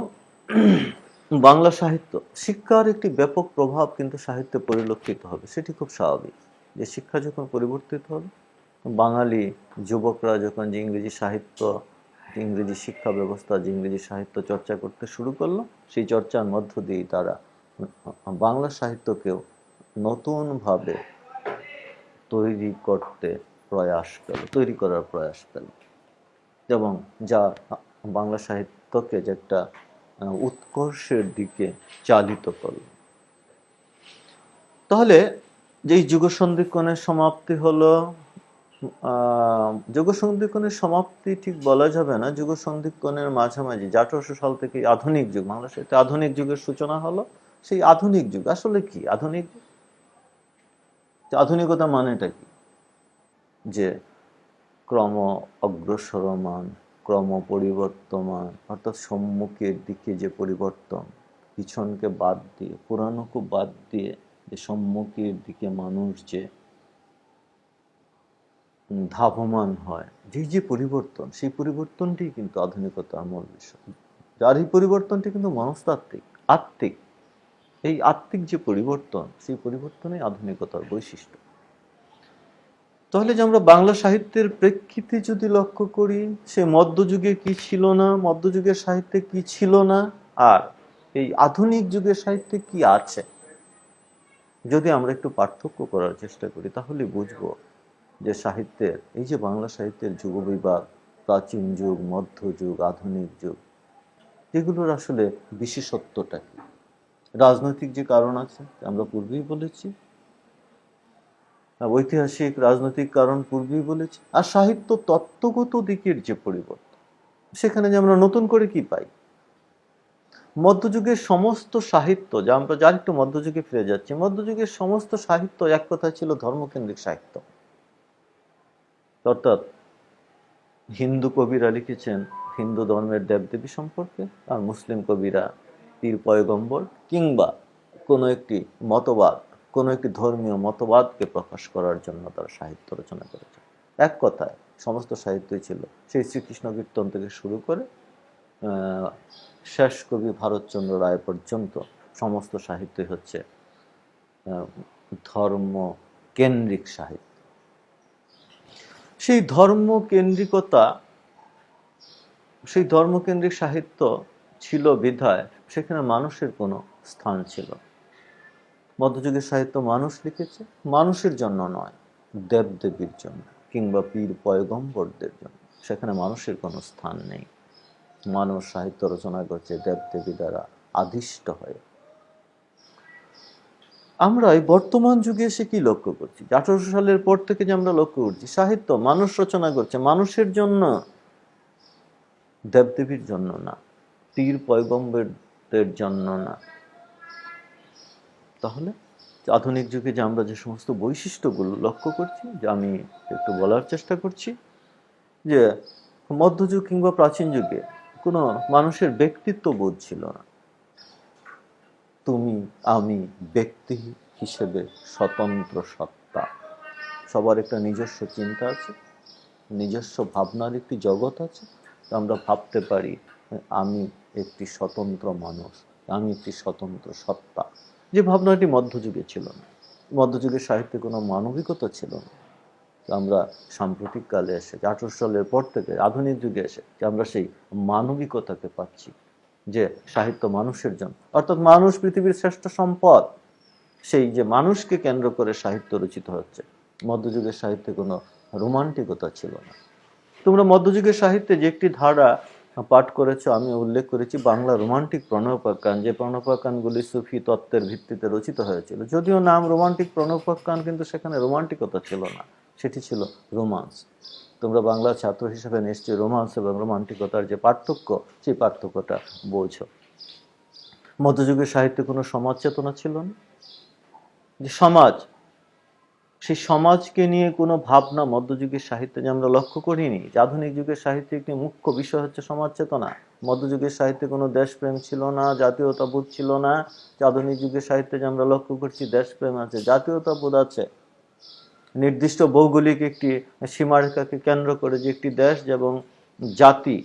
বাংলা সাহিত্য শিক্ষার একটি ব্যাপক প্রভাব কিন্তু সাহিত্যে পরিলক্ষিত হবে। সেটি খুব স্বাভাবিক যে শিক্ষা যখন পরিবর্তিত হবে, বাঙালি যুবকরা যখন যে ইংরেজি সাহিত্য, ইংরেজি শিক্ষা ব্যবস্থা, যে ইংরেজি সাহিত্য চর্চা করতে শুরু করলো, সেই চর্চার মধ্য দিয়ে তারা বাংলা সাহিত্যকেও নতুনভাবে তৈরি করার প্রয়াস পেল, এবং যা বাংলা সাহিত্যকে যে একটা উৎকর্ষের দিকে চালিত করল। তাহলে যেই যুগসন্ধিক্ষণের সমাপ্তি হলো, যুগসন্ধিক্ষণের সমাপ্তি ঠিক বলা যাবে না, যুগসন্ধিক্ষণের মাঝামাঝি 1800 সাল থেকে আধুনিক যুগ, বাংলা সাহিত্যে আধুনিক যুগের সূচনা হলো। সেই আধুনিক যুগ আসলে কি? আধুনিকতা মানেটা কি? যে ক্রম অগ্রসরমান, ক্রম পরিবর্তমান, অর্থাৎ সম্মুখের দিকে যে পরিবর্তন, পিছনকে বাদ দিয়ে, পুরানোকে বাদ দিয়ে যে সম্মুখের দিকে মানুষ যে ধাবমান হয়, যে পরিবর্তন, সেই পরিবর্তনটি কিন্তু আধুনিকতার মূল বিষয়। আর এই পরিবর্তনটি কিন্তু মনস্তাত্ত্বিক, আত্মিক। এই আত্মিক যে পরিবর্তন, সেই পরিবর্তনই আধুনিকতার বৈশিষ্ট্য। তাহলে যে আমরা বাংলা সাহিত্যের প্রেক্ষিতে যদি লক্ষ্য করি, সে মধ্যযুগে কি ছিল না, মধ্যযুগের সাহিত্যে কি ছিল না, আর এই আধুনিক যুগের সাহিত্যে কি আছে, যদি আমরা একটু পার্থক্য করার চেষ্টা করি, তাহলে বুঝবো যে সাহিত্যের, এই যে বাংলা সাহিত্যের যুগবিভাগ, প্রাচীন যুগ, মধ্যযুগ, আধুনিক যুগ, এগুলোর আসলে বিশেষত্বটা কি। রাজনৈতিক যে কারণ আছে আমরা পূর্বেই বলেছি, ঐতিহাসিক রাজনৈতিক কারণ পূর্বেই বলেছি, আর সাহিত্য তত্ত্বগত দিকের যে পরিবর্তন, সেখানে যে আমরা নতুন করে কি পাই। মধ্যযুগের সমস্ত সাহিত্য, যা আমরা যার একটু মধ্যযুগে ফিরে যাচ্ছি, মধ্যযুগের সমস্ত সাহিত্য এক কথা ছিল ধর্মকেন্দ্রিক সাহিত্য। অর্থাৎ হিন্দু কবিরা লিখেছেন হিন্দু ধর্মের দেবদেবী সম্পর্কে, আর মুসলিম কবিরা পীর পয়গম্বর কিংবা কোনো একটি মতবাদ, কোনো একটি ধর্মীয় মতবাদকে প্রকাশ করার জন্য তারা সাহিত্য রচনা করেছে। এক কথায় সমস্ত সাহিত্যই ছিল। সেই শ্রীকৃষ্ণ কীর্তন থেকে শুরু করে শেষ কবি ভারতচন্দ্র রায় পর্যন্ত সমস্ত সাহিত্যই হচ্ছে ধর্ম কেন্দ্রিক সাহিত্য। সেই ধর্মকেন্দ্রিক সাহিত্য ছিল বিধায় সেখানে মানুষের কোনো স্থান ছিল। মধ্যযুগের সাহিত্য মানুষ লিখেছে, মানুষের জন্য নয়, দেবদেবীর জন্য কিংবা পীর পয়গম্বরদের জন্য। সেখানে মানুষের কোনো স্থান নেই। মানুষ সাহিত্য রচনা করছে দেবদেবী দ্বারা আদিষ্ট হয়ে। আমরা এই বর্তমান যুগে এসে কি লক্ষ্য করছি? 1800 সালের পর থেকে যে আমরা লক্ষ্য করছি, সাহিত্য মানুষ রচনা করছে মানুষের জন্য, দেবদেবীর জন্য না, পীর পয়গম্বরদের জন্য না। তাহলে আধুনিক যুগে যে আমরা যে সমস্ত বৈশিষ্ট্যগুলো লক্ষ্য করছি, যে আমি একটু বলার চেষ্টা করছি, যে মধ্যযুগ কিংবা প্রাচীন যুগে কোনো মানুষের ব্যক্তিত্ব বোধ ছিল না। তুমি আমি ব্যক্তি হিসেবে স্বতন্ত্র সত্তা, সবার একটা নিজস্ব চিন্তা আছে, নিজস্ব ভাবনার একটি জগৎ আছে। আমরা ভাবতে পারি আমি একটি স্বতন্ত্র মানুষ, আমি একটি স্বতন্ত্র সত্তা। যে ভাবনাটি মধ্যযুগে ছিল না। মধ্যযুগের সাহিত্যে কোনো মানবিকতা ছিল না। আমরা সাম্প্রতিক কালে এসে 1800 সালের পর থেকে আধুনিক যুগে এসে আমরা সেই মানবিকতাকে পাচ্ছি, যে সাহিত্য মানুষের জন্য, অর্থাৎ মানুষ পৃথিবীর শ্রেষ্ঠ সম্পদ। সেই যে মানুষকে কেন্দ্র করে সাহিত্য রচিত হচ্ছে। মধ্যযুগের সাহিত্যে কোনো রোমান্টিকতা ছিল না। তোমরা মধ্যযুগের সাহিত্যে যে একটি ধারা পাঠ করেছ, আমি উল্লেখ করেছি বাংলা রোমান্টিক প্রণয়োপাখ্যান, যে প্রণয়োপাখ্যানগুলি সুফি তত্ত্বের ভিত্তিতে রচিত হয়েছিল। যদিও নাম রোমান্টিক প্রণয়োপাখ্যান, কিন্তু সেখানে রোমান্টিকতা ছিল না, সেটি ছিল রোমান্স। তোমরা বাংলা ছাত্র হিসেবে নিশ্চয়ই রোমান্স এবং রোমান্টিকতার যে পার্থক্য, সেই পার্থক্যটা বোঝো। মধ্যযুগের সাহিত্যে কোনো সমাজ চেতনা ছিল না। যে সমাজ, সেই সমাজকে নিয়ে কোনো ভাবনা মধ্যযুগের সাহিত্যে যে আমরা লক্ষ্য করিনি। যে আধুনিক যুগের সাহিত্যে একটি মুখ্য বিষয় হচ্ছে সমাজ চেতনা। মধ্যযুগের সাহিত্যে কোনো দেশপ্রেম ছিল না, জাতীয়তাবোধ ছিল না। আধুনিক যুগের সাহিত্যে যে আমরা লক্ষ্য করছি দেশপ্রেম আছে, জাতীয়তাবোধ আছে। নির্দিষ্ট ভৌগোলিক একটি সীমারেখাকে কেন্দ্র করে যে একটি দেশ এবং জাতি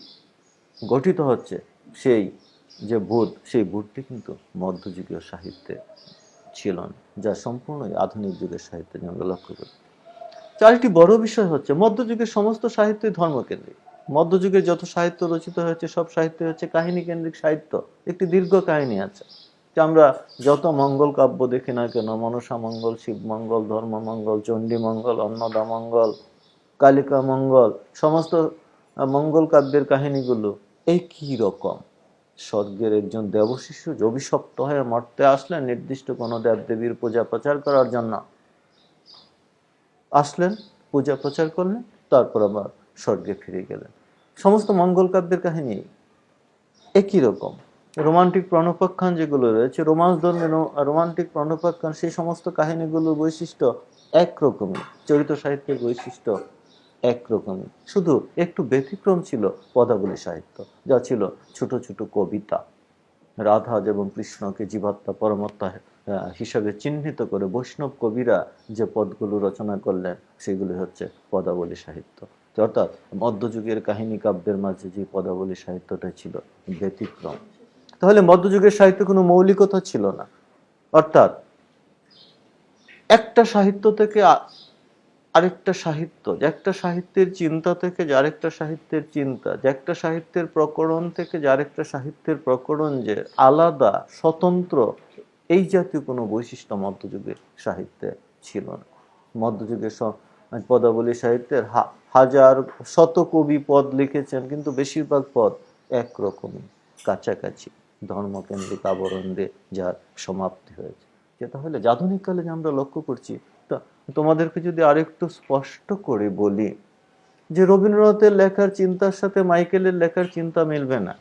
গঠিত হচ্ছে, সেই যে বোধ, সেই বোধটি কিন্তু মধ্যযুগীয় সাহিত্যে ছিল না, যা সম্পূর্ণই আধুনিক যুগের সাহিত্যে আমরা লক্ষ্য করি। চারটি বড় বিষয় হচ্ছে মধ্যযুগের সমস্ত সাহিত্যই ধর্মকেন্দ্রিক। মধ্যযুগের যত সাহিত্য রচিত হয়েছে সব সাহিত্য হচ্ছে কাহিনী কেন্দ্রিক সাহিত্য। একটি দীর্ঘ কাহিনী আছে। আমরা যত মঙ্গল কাব্য দেখি না কেন, মনসা মঙ্গল, শিব মঙ্গল, ধর্ম মঙ্গল, চণ্ডী মঙ্গল, অন্নদা মঙ্গল, কালিকা মঙ্গল, সমস্ত মঙ্গল কাব্যের কাহিনীগুলো একই রকম। স্বর্গের একজন দেবশিশু অভিশপ্ত হয়ে মর্তে আসলেন নির্দিষ্ট কোনো দেবদেবীর পূজা প্রচার করার জন্য। আসলেন, পূজা প্রচার করলেন, তারপর আবার স্বর্গে ফিরে গেলেন। সমস্ত মঙ্গল কাব্যের কাহিনী একই রকম। রোমান্টিক প্রণয়োপাখ্যান যেগুলো রয়েছে, রোমান্স ধর্মের রোমান্টিক প্রণয়োপাখ্যান, সেই সমস্ত কাহিনীগুলোর বৈশিষ্ট্য একরকমই, চরিত্র সাহিত্যের বৈশিষ্ট্য একরকমই। শুধু একটু ব্যতিক্রম ছিল পদাবলী সাহিত্য, যা ছিল ছোট ছোট কবিতা। রাধা এবং কৃষ্ণকে জীবাত্মা পরমাত্মা হিসাবে চিহ্নিত করে বৈষ্ণব কবিরা যে পদগুলো রচনা করলেন, সেগুলি হচ্ছে পদাবলী সাহিত্য। অর্থাৎ মধ্যযুগের কাহিনী কাব্যের মাঝে যে পদাবলী সাহিত্যটা ছিল ব্যতিক্রম। তাহলে মধ্যযুগের সাহিত্যে কোনো মৌলিকতা ছিল না। অর্থাৎ একটা সাহিত্য থেকে আরেকটা সাহিত্য, যে একটা সাহিত্যের চিন্তা থেকে যে আরেকটা সাহিত্যের চিন্তা, যে একটা সাহিত্যের প্রকরণ থেকে যে আরেকটা সাহিত্যের প্রকরণ যে আলাদা, স্বতন্ত্র, এই জাতীয় কোনো বৈশিষ্ট্য মধ্যযুগের সাহিত্যে ছিল না। মধ্যযুগের পদাবলী সাহিত্যের হাজার শত কবি পদ লিখেছেন, কিন্তু বেশিরভাগ পদ একরকমই, কাছাকাছি, ধর্মকেন্দ্রিক আবরণ দিয়ে যার সমাপ্তি হয়েছে। যে তাহলে আধুনিক কালে যে আমরা লক্ষ্য করছি, তোমাদেরকে যদি আরেকটু স্পষ্ট করে বলি, যে রবীন্দ্রনাথের লেখার চিন্তার সাথে মাইকেলের লেখার চিন্তা মিলবে না।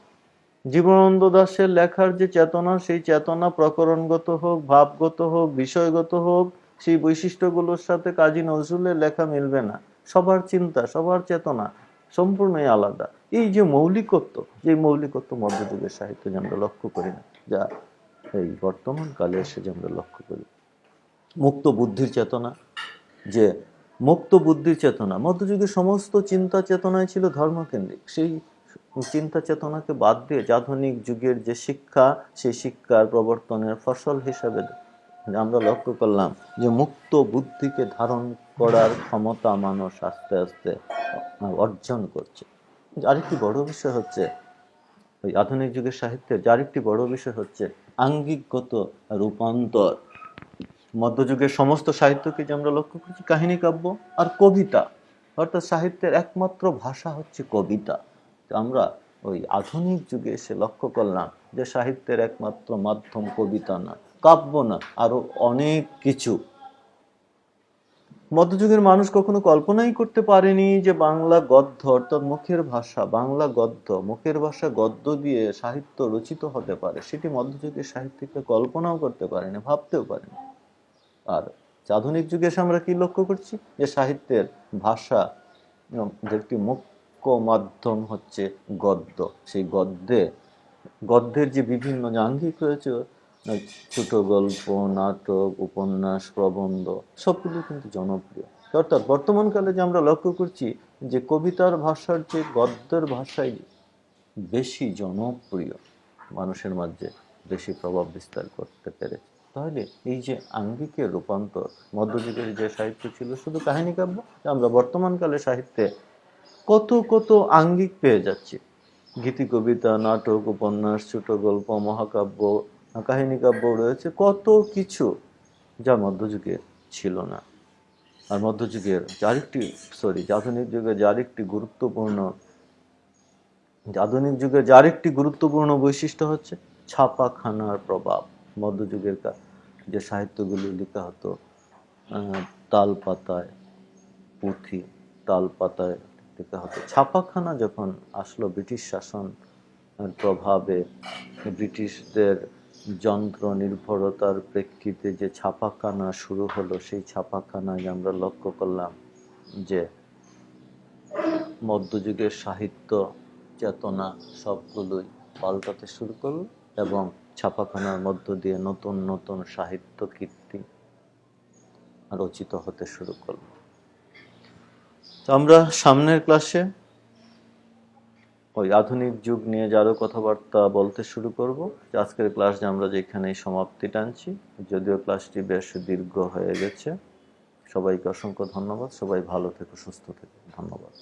জীবনানন্দ দাশের লেখার যে চেতনা, সেই চেতনা প্রকরণগত হোক, ভাবগত হোক, বিষয়গত হোক, সেই বৈশিষ্ট্যগুলোর সাথে কাজী নজরুলের লেখা মিলবে না। সবার চিন্তা, সবার চেতনা সম্পূর্ণই আলাদা। এই যে মৌলিকত্ব, যে মৌলিকত্ব মধ্যযুগের সাহিত্যে যে আমরা লক্ষ্য করি না, যা এই বর্তমান কালে এসে যে আমরা লক্ষ্য করি। মুক্ত বুদ্ধির চেতনা, যে মুক্ত বুদ্ধির চেতনা। মধ্যযুগে সমস্ত চিন্তা চেতনায় ছিল ধর্মকেন্দ্রিক। সেই চিন্তা চেতনাকে বাদ দিয়ে আধুনিক যুগের যে শিক্ষা, সেই শিক্ষার প্রবর্তনের ফসল হিসাবে আমরা লক্ষ্য করলাম যে মুক্ত বুদ্ধিকে ধারণ করার ক্ষমতা মানুষ আস্তে আস্তে অর্জন করছে। আরেকটি বড় বিষয় হচ্ছে ওই আধুনিক যুগের সাহিত্যের আরেকটি বড় বিষয় হচ্ছে আঙ্গিকগত রূপান্তর। মধ্যযুগের সমস্ত সাহিত্যকে যে আমরা লক্ষ্য করছি কাহিনী কাব্য আর কবিতা, অর্থাৎ সাহিত্যের একমাত্র ভাষা হচ্ছে কবিতা। আমরা ওই আধুনিক যুগে এসে লক্ষ্য করলাম যে সাহিত্যের একমাত্র মাধ্যম কবিতা না, কাব্য না, আরো অনেক কিছু। মধ্যযুগের মানুষ কখনো কল্পনাই করতে পারেনি যে বাংলা গদ্য অর্থাৎ মুখের ভাষা, বাংলা গদ্য, মুখের ভাষা গদ্য দিয়ে সাহিত্য রচিত হতে পারে। সেটি মধ্যযুগের সাহিত্যিকরা কল্পনাও করতে পারেনি, ভাবতেও পারেনি। আর আধুনিক যুগে এসে আমরা কি লক্ষ্য করছি যে সাহিত্যের ভাষা যে একটি মুখ্য মাধ্যম হচ্ছে গদ্য। সেই গদ্যের যে বিভিন্ন আঙ্গিক রয়েছে, ছোট গল্প, নাটক, উপন্যাস, প্রবন্ধ, সবগুলো কিন্তু জনপ্রিয়। অর্থাৎ বর্তমানকালে যে আমরা লক্ষ্য করছি যে কবিতার ভাষার যে গদ্যের ভাষাই বেশি জনপ্রিয়, মানুষের মাঝে বেশি প্রভাব বিস্তার করতে পেরেছে। তাহলে এই যে আঙ্গিকের রূপান্তর, মধ্যযুগের যে সাহিত্য ছিল শুধু কাহিনী কাব্য, আমরা বর্তমানকালে সাহিত্যে কত কত আঙ্গিক পেয়ে যাচ্ছি। গীতি, কবিতা, নাটক, উপন্যাস, ছোট গল্প, মহাকাব্য, কাহিনী কাব্য রয়েছে, কত কিছু যা মধ্যযুগে ছিল না। আর মধ্যযুগের আধুনিক যুগের আরেকটি গুরুত্বপূর্ণ বৈশিষ্ট্য হচ্ছে ছাপাখানার প্রভাব। মধ্যযুগের যে সাহিত্যগুলি লেখা হতো তাল পাতায়, পুঁথি তাল পাতায় লেখা হতো। ছাপাখানা যখন আসলো ব্রিটিশ শাসন প্রভাবে, ব্রিটিশদের যন্ত্র নির্ভরতার প্রেক্ষিতে যে ছাপাখানা শুরু হলো, সেই ছাপাখানায় আমরা লক্ষ্য করলাম যে মধ্যযুগের সাহিত্য চেতনা সবগুলোই পাল্টাতে শুরু করলো এবং ছাপাখানার মধ্য দিয়ে নতুন নতুন সাহিত্য কীর্তি রচিত হতে শুরু করলো। আমরা সামনের ক্লাসে ওই আধুনিক যুগ নিয়ে আরো কথাবার্তা বলতে শুরু করব। আজকের ক্লাস আমরা যেখানেই সমাপ্তি টানছি, যদিও ক্লাসটি বেশ দীর্ঘ হয়ে গেছে। সবাইকে অসংখ্য ধন্যবাদ। সবাই ভালো থেকো, সুস্থ থেকো। ধন্যবাদ।